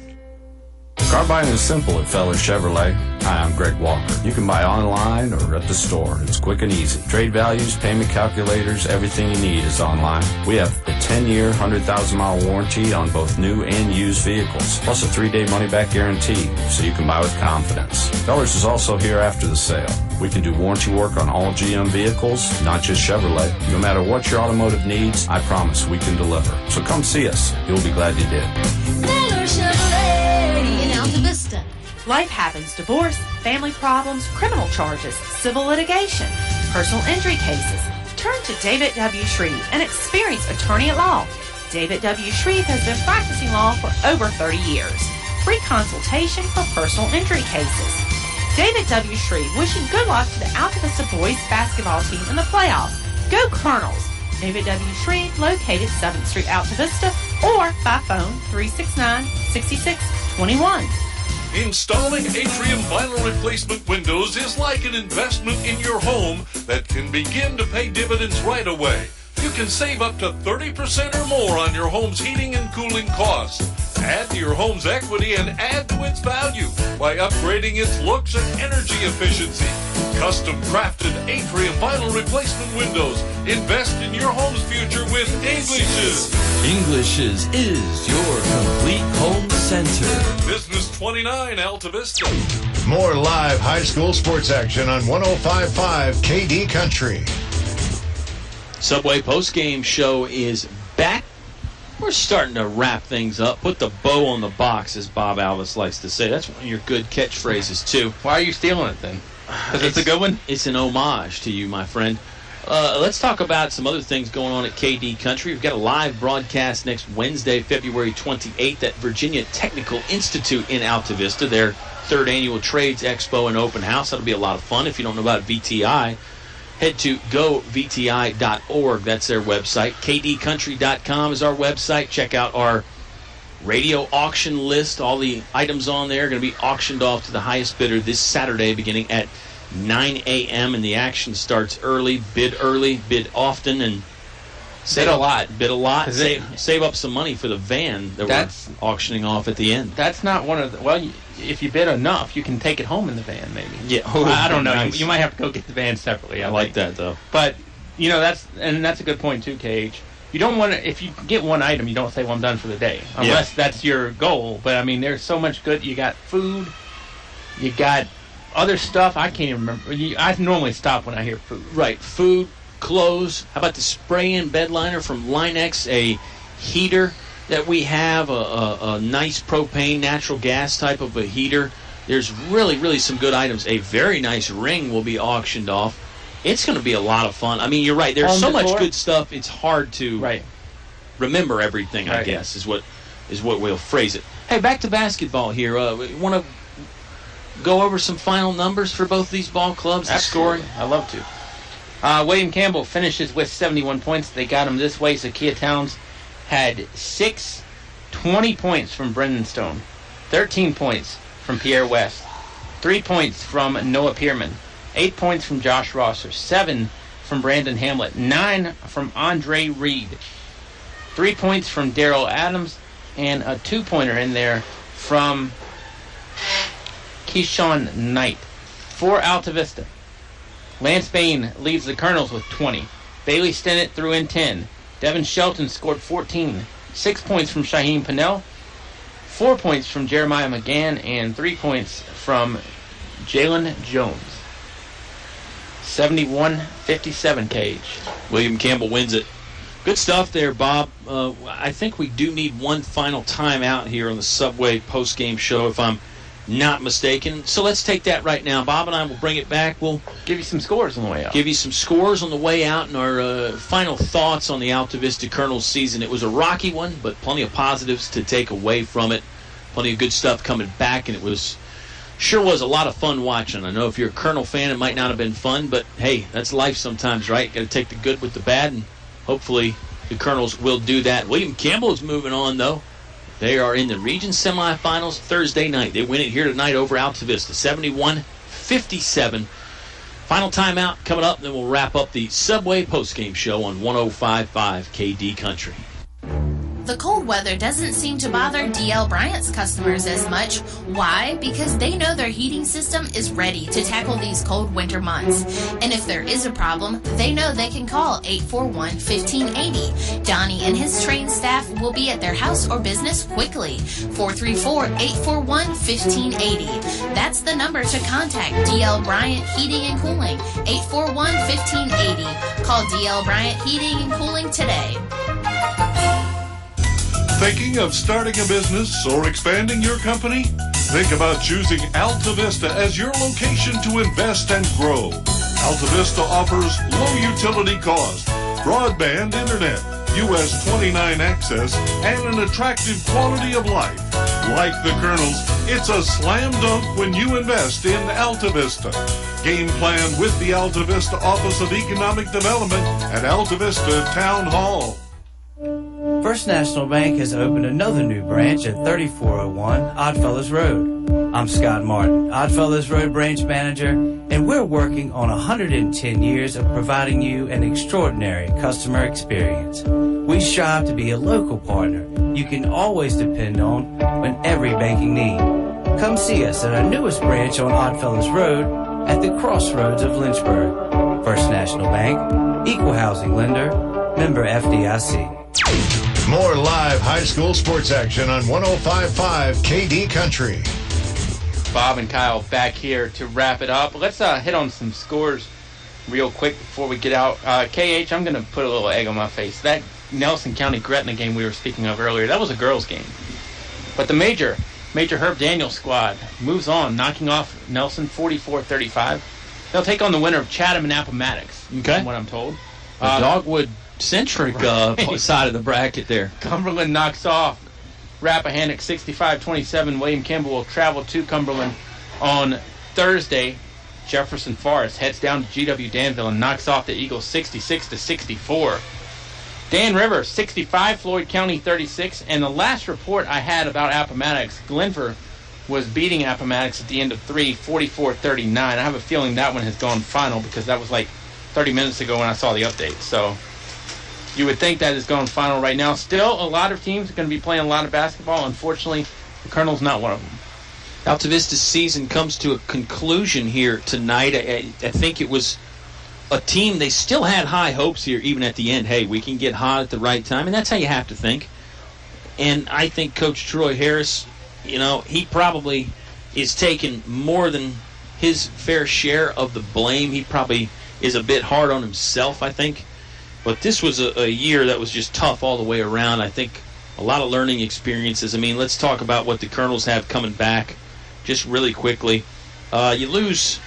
Car buying is simple at Feller Chevrolet. Hi, I'm Greg Walker. You can buy online or at the store. It's quick and easy. Trade values, payment calculators, everything you need is online. We have a 10-year, 100,000-mile warranty on both new and used vehicles, plus a 3-day money-back guarantee, so you can buy with confidence. Fellers is also here after the sale. We can do warranty work on all GM vehicles, not just Chevrolet. No matter what your automotive needs, I promise we can deliver. So come see us. You'll be glad you did. Feller Chevrolet in Altavista. Life happens: divorce, family problems, criminal charges, civil litigation, personal injury cases. Turn to David W. Shreve, an experienced attorney at law. David W. Shreve has been practicing law for over 30 years. Free consultation for personal injury cases. David W. Shreve wishing good luck to the Altavista boys basketball team in the playoffs. Go Colonels! David W. Shreve, located 7th Street, Altavista, or by phone 369-6621. Installing Atrium vinyl replacement windows is like an investment in your home that can begin to pay dividends right away. You can save up to 30% or more on your home's heating and cooling costs. Add to your home's equity and add to its value by upgrading its looks and energy efficiency. Custom crafted Atrium vinyl replacement windows. Invest in your home's future with English's. English's is your complete home center. Business 29 Altavista. More live high school sports action on 105.5 KD Country. Subway postgame show is back. We're starting to wrap things up. Put the bow on the box, as Bob Alvis likes to say. That's one of your good catchphrases, too. Why are you stealing it, then? Because it's a good one? It's an homage to you, my friend. Let's talk about some other things going on at KD Country. We've got a live broadcast next Wednesday, February 28th at Virginia Technical Institute in Altavista, their 3rd annual Trades Expo and Open House. That'll be a lot of fun. If you don't know about VTI, head to govti.org. That's their website. kdcountry.com is our website. Check out our radio auction list. All the items on there are going to be auctioned off to the highest bidder this Saturday beginning at 9 a.m. and the action starts early, bid often, and Bid a lot. Save up some money for the van that we're auctioning off at the end. That's not one of the... Well, if you bid enough, you can take it home in the van, maybe. Yeah. I don't know. Nice. You might have to go get the van separately. I like that, though. But, that's a good point, too, Cage. You don't want to... If you get one item, you don't say, well, I'm done for the day. Unless that's your goal. But, there's so much good. You got food. You got other stuff. I can't even remember. I normally stop when I hear food. Right. Food. Clothes. How about the spray-in bed liner from Linex? A heater that we have, a nice propane, natural gas type of a heater. There's really, really some good items. A very nice ring will be auctioned off. It's going to be a lot of fun. You're right. There's so much good stuff. It's hard to remember everything. I guess is what we'll phrase it. Hey, back to basketball here. Want to go over some final numbers for both these ball clubs? Absolutely. The scoring. I love to. William Campbell finishes with 71 points. They got him this way. Zakiya Towns had 20 points from Brendan Stone, 13 points from Pierre West. 3 points from Noah Pearman. 8 points from Josh Rosser. 7 from Brandon Hamlet. 9 from Andre Reed. 3 points from Daryl Adams. And a 2-pointer in there from Keyshawn Knight. For Altavista, Lance Bain leads the Colonels with 20. Bailey Stennett threw in 10. Devin Shelton scored 14. 6 points from Shaheem Pinnell. 4 points from Jeremiah McGann. And 3 points from Jalen Jones. 71-57, Cage. William Campbell wins it. Good stuff there, Bob. I think we do need one final timeout here on the Subway post-game show, if I'm not mistaken. So let's take that right now. Bob and I will bring it back. We'll give you some scores on the way out. Give you some scores on the way out and our final thoughts on the Altavista Colonels season. It was a rocky one, but plenty of positives to take away from it. Plenty of good stuff coming back, and it sure was a lot of fun watching. I know if you're a Colonel fan, it might not have been fun, but hey, that's life sometimes, right? Got to take the good with the bad, and hopefully the Colonels will do that. William Campbell is moving on, though. They are in the region semifinals Thursday night. They win it here tonight over Altavista, 71-57. Final timeout coming up, and then we'll wrap up the Subway postgame show on 105.5 KD Country. The cold weather doesn't seem to bother DL Bryant's customers as much. Why? Because they know their heating system is ready to tackle these cold winter months. And if there is a problem, they know they can call 841-1580. Donnie and his trained staff will be at their house or business quickly. 434-841-1580. That's the number to contact DL Bryant Heating and Cooling. 841-1580. Call DL Bryant Heating and Cooling today. Thinking of starting a business or expanding your company? Think about choosing Altavista as your location to invest and grow. Altavista offers low utility cost, broadband internet, US 29 access, and an attractive quality of life. Like the Colonels, it's a slam dunk when you invest in Altavista. Game plan with the Altavista Office of Economic Development at Altavista Town Hall. First National Bank has opened another new branch at 3401 Oddfellows Road. I'm Scott Martin, Oddfellows Road branch manager, and we're working on 110 years of providing you an extraordinary customer experience. We strive to be a local partner you can always depend on when every banking need. Come see us at our newest branch on Oddfellows Road at the crossroads of Lynchburg. First National Bank, equal housing lender, member FDIC. More live high school sports action on 105.5 KD Country. Bob and Kyle back here to wrap it up. Let's hit on some scores real quick before we get out. KH, I'm going to put a little egg on my face. That Nelson County Gretna game we were speaking of earlier, that was a girls' game. But the Major Herb Daniels squad moves on, knocking off Nelson 44-35. They'll take on the winner of Chatham and Appomattox, from what I'm told. The Dogwood-centric side of the bracket there. Cumberland knocks off Rappahannock 65-27. William Campbell will travel to Cumberland on Thursday. Jefferson Forest heads down to GW Danville and knocks off the Eagles 66-64. Dan River 65, Floyd County 36. And the last report I had about Appomattox, Glenver was beating Appomattox at the end of 3, 44-39. I have a feeling that one has gone final because that was like 30 minutes ago when I saw the update. So you would think that is going final right now. Still, a lot of teams are going to be playing a lot of basketball. Unfortunately, the Colonel's not one of them. Altavista's season comes to a conclusion here tonight. I think it was a team, they still had high hopes here even at the end. Hey, we can get hot at the right time, and that's how you have to think. And I think Coach Troy Harris, he probably is taking more than his fair share of the blame. He probably is a bit hard on himself, I think. But this was a year that was just tough all the way around. I think a lot of learning experiences. I mean, let's talk about what the Colonels have coming back just really quickly. You lose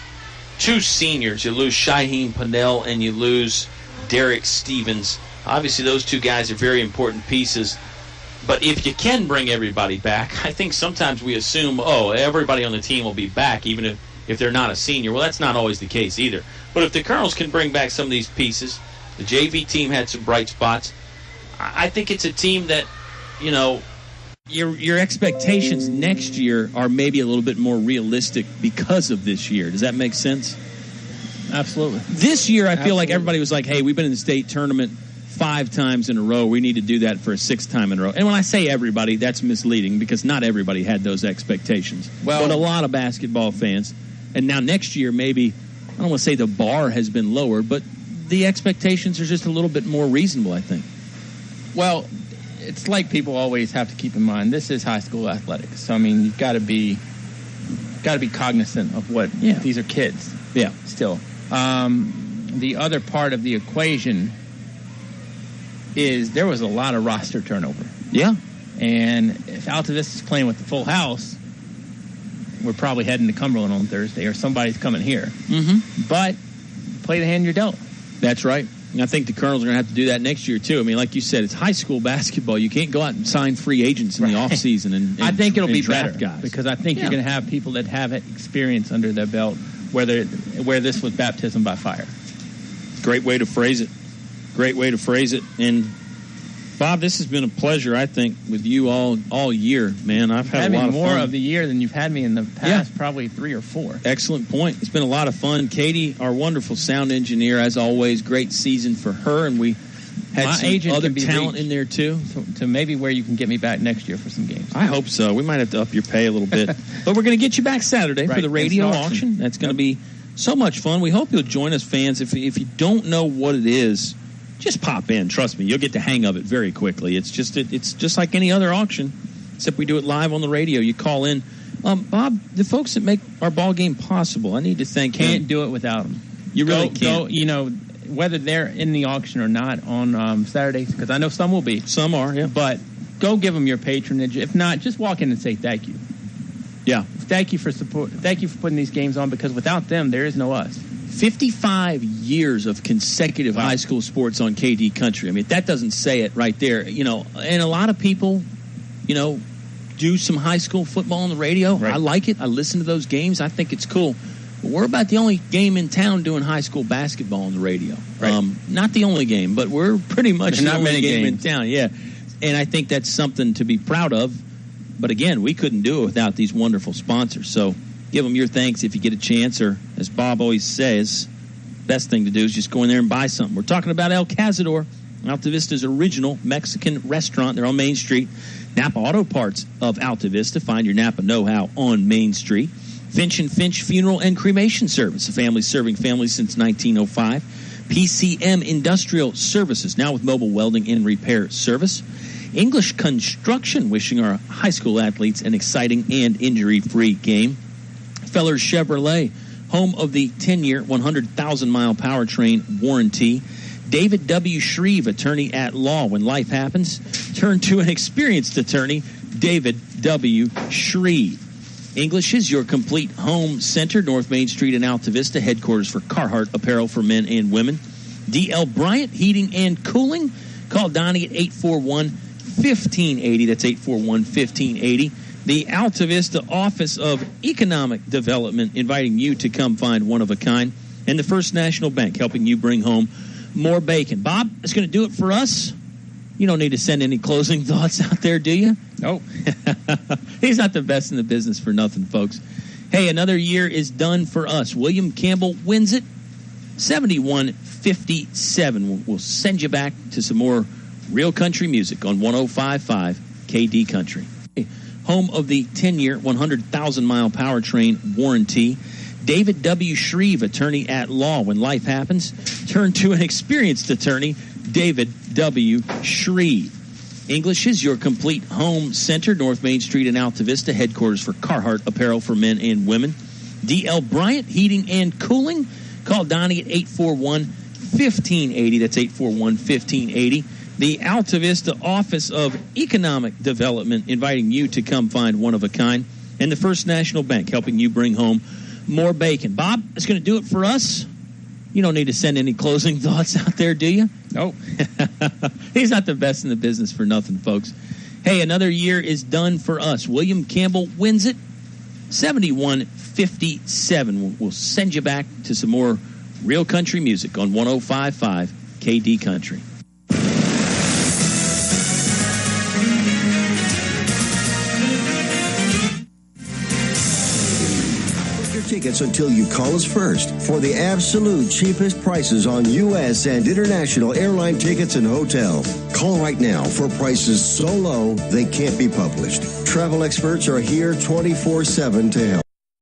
two seniors. You lose Shaheem Pinnell and you lose Derek Stevens. Obviously, those two guys are very important pieces. But if you can bring everybody back, I think sometimes we assume, everybody on the team will be back, even if they're not a senior. Well, that's not always the case either. But if the Colonels can bring back some of these pieces, the JV team had some bright spots. I think it's a team that, Your expectations next year are maybe a little bit more realistic because of this year. Does that make sense? Absolutely. This year, I feel like everybody was like, hey, we've been in the state tournament 5 times in a row. We need to do that for a 6th time in a row. And when I say everybody, that's misleading because not everybody had those expectations. But a lot of basketball fans. And now next year, maybe, I don't want to say the bar has been lowered, but the expectations are just a little bit more reasonable, I think. Well, it's like people always have to keep in mind, this is high school athletics. So, I mean, you've got to be cognizant of what these are kids. Yeah. Still. The other part of the equation is there was a lot of roster turnover. Yeah. And if Altavista is playing with the full house, we're probably heading to Cumberland on Thursday, or somebody's coming here. Mm-hmm. But play the hand you're dealt. That's right. And I think the Colonels are going to have to do that next year, too. I mean, like you said, it's high school basketball. You can't go out and sign free agents in the offseason. And I think it'll be draft better guys. because I think you're going to have people that have experience under their belt where this was baptism by fire. Great way to phrase it. Great way to phrase it. And, Bob, this has been a pleasure, I think, with you all year, man. I've had a lot of fun. More of the year than you've had me in the past, probably 3 or 4. Excellent point. It's been a lot of fun. Katie, our wonderful sound engineer, as always, great season for her, and we had some other talent in there, too. To maybe where you can get me back next year for some games. I hope so. We might have to up your pay a little bit. But we're going to get you back Saturday for the radio auction. That's going to be so much fun. We hope you'll join us, fans. If you don't know what it is, just pop in. Trust me, you'll get the hang of it very quickly. It's just like any other auction, except we do it live on the radio. You call in. Bob, the folks that make our ball game possible, I need to thank them. Can't do it without them. You really can't. Whether they're in the auction or not on Saturdays, because I know some will be. Some are, yeah. But go give them your patronage. If not, just walk in and say thank you. Yeah. Thank you for support. Thank you for putting these games on, because without them, there is no us. 55 years of consecutive high school sports on KD Country. I mean, that doesn't say it right there. And a lot of people, do some high school football on the radio. Right. I like it. I listen to those games. I think it's cool. But we're about the only game in town doing high school basketball on the radio. Right. Not the only game, but we're pretty much the only game in town. Yeah. And I think that's something to be proud of. But again, we couldn't do it without these wonderful sponsors. So give them your thanks if you get a chance, or as Bob always says, best thing to do is just go in there and buy something. We're talking about El Cazador, Altavista's original Mexican restaurant. They're on Main Street. Napa Auto Parts of Altavista. Find your Napa know-how on Main Street. Finch & Finch Funeral and Cremation Service, a family serving families since 1905. PCM Industrial Services, now with mobile welding and repair service. English Construction, wishing our high school athletes an exciting and injury-free game. Fellers Chevrolet, home of the 10-year, 100,000-mile powertrain warranty. David W. Shreve, attorney at law. When life happens, turn to an experienced attorney, David W. Shreve. English is your complete home center, North Main Street in Altavista, headquarters for Carhartt apparel for men and women. D.L. Bryant, heating and cooling. Call Donnie at 841-1580. That's 841-1580. The Altavista Office of Economic Development, inviting you to come find one of a kind. And the First National Bank, helping you bring home more bacon. Bob, that's going to do it for us. You don't need to send any closing thoughts out there, do you? Nope. He's not the best in the business for nothing, folks. Hey, another year is done for us. William Campbell wins it 71-57. We'll send you back to some more real country music on 105.5 KD Country. Home of the 10-year, 100,000-mile powertrain warranty. David W. Shreve, attorney at law. When life happens, turn to an experienced attorney, David W. Shreve. English is your complete home center, North Main Street in Altavista, headquarters for Carhartt apparel for men and women. D.L. Bryant, heating and cooling. Call Donnie at 841-1580. That's 841-1580. The Altavista Office of Economic Development, inviting you to come find one of a kind. And the First National Bank, helping you bring home more bacon. Bob, that's going to do it for us. You don't need to send any closing thoughts out there, do you? Nope. He's not the best in the business for nothing, folks. Hey, another year is done for us. William Campbell wins it 71-57. We'll send you back to some more real country music on 105.5 KD Country. tickets until you call us first for the absolute cheapest prices on U.S. and international airline tickets and hotels. Call right now for prices so low they can't be published. Travel experts are here 24/7 to help.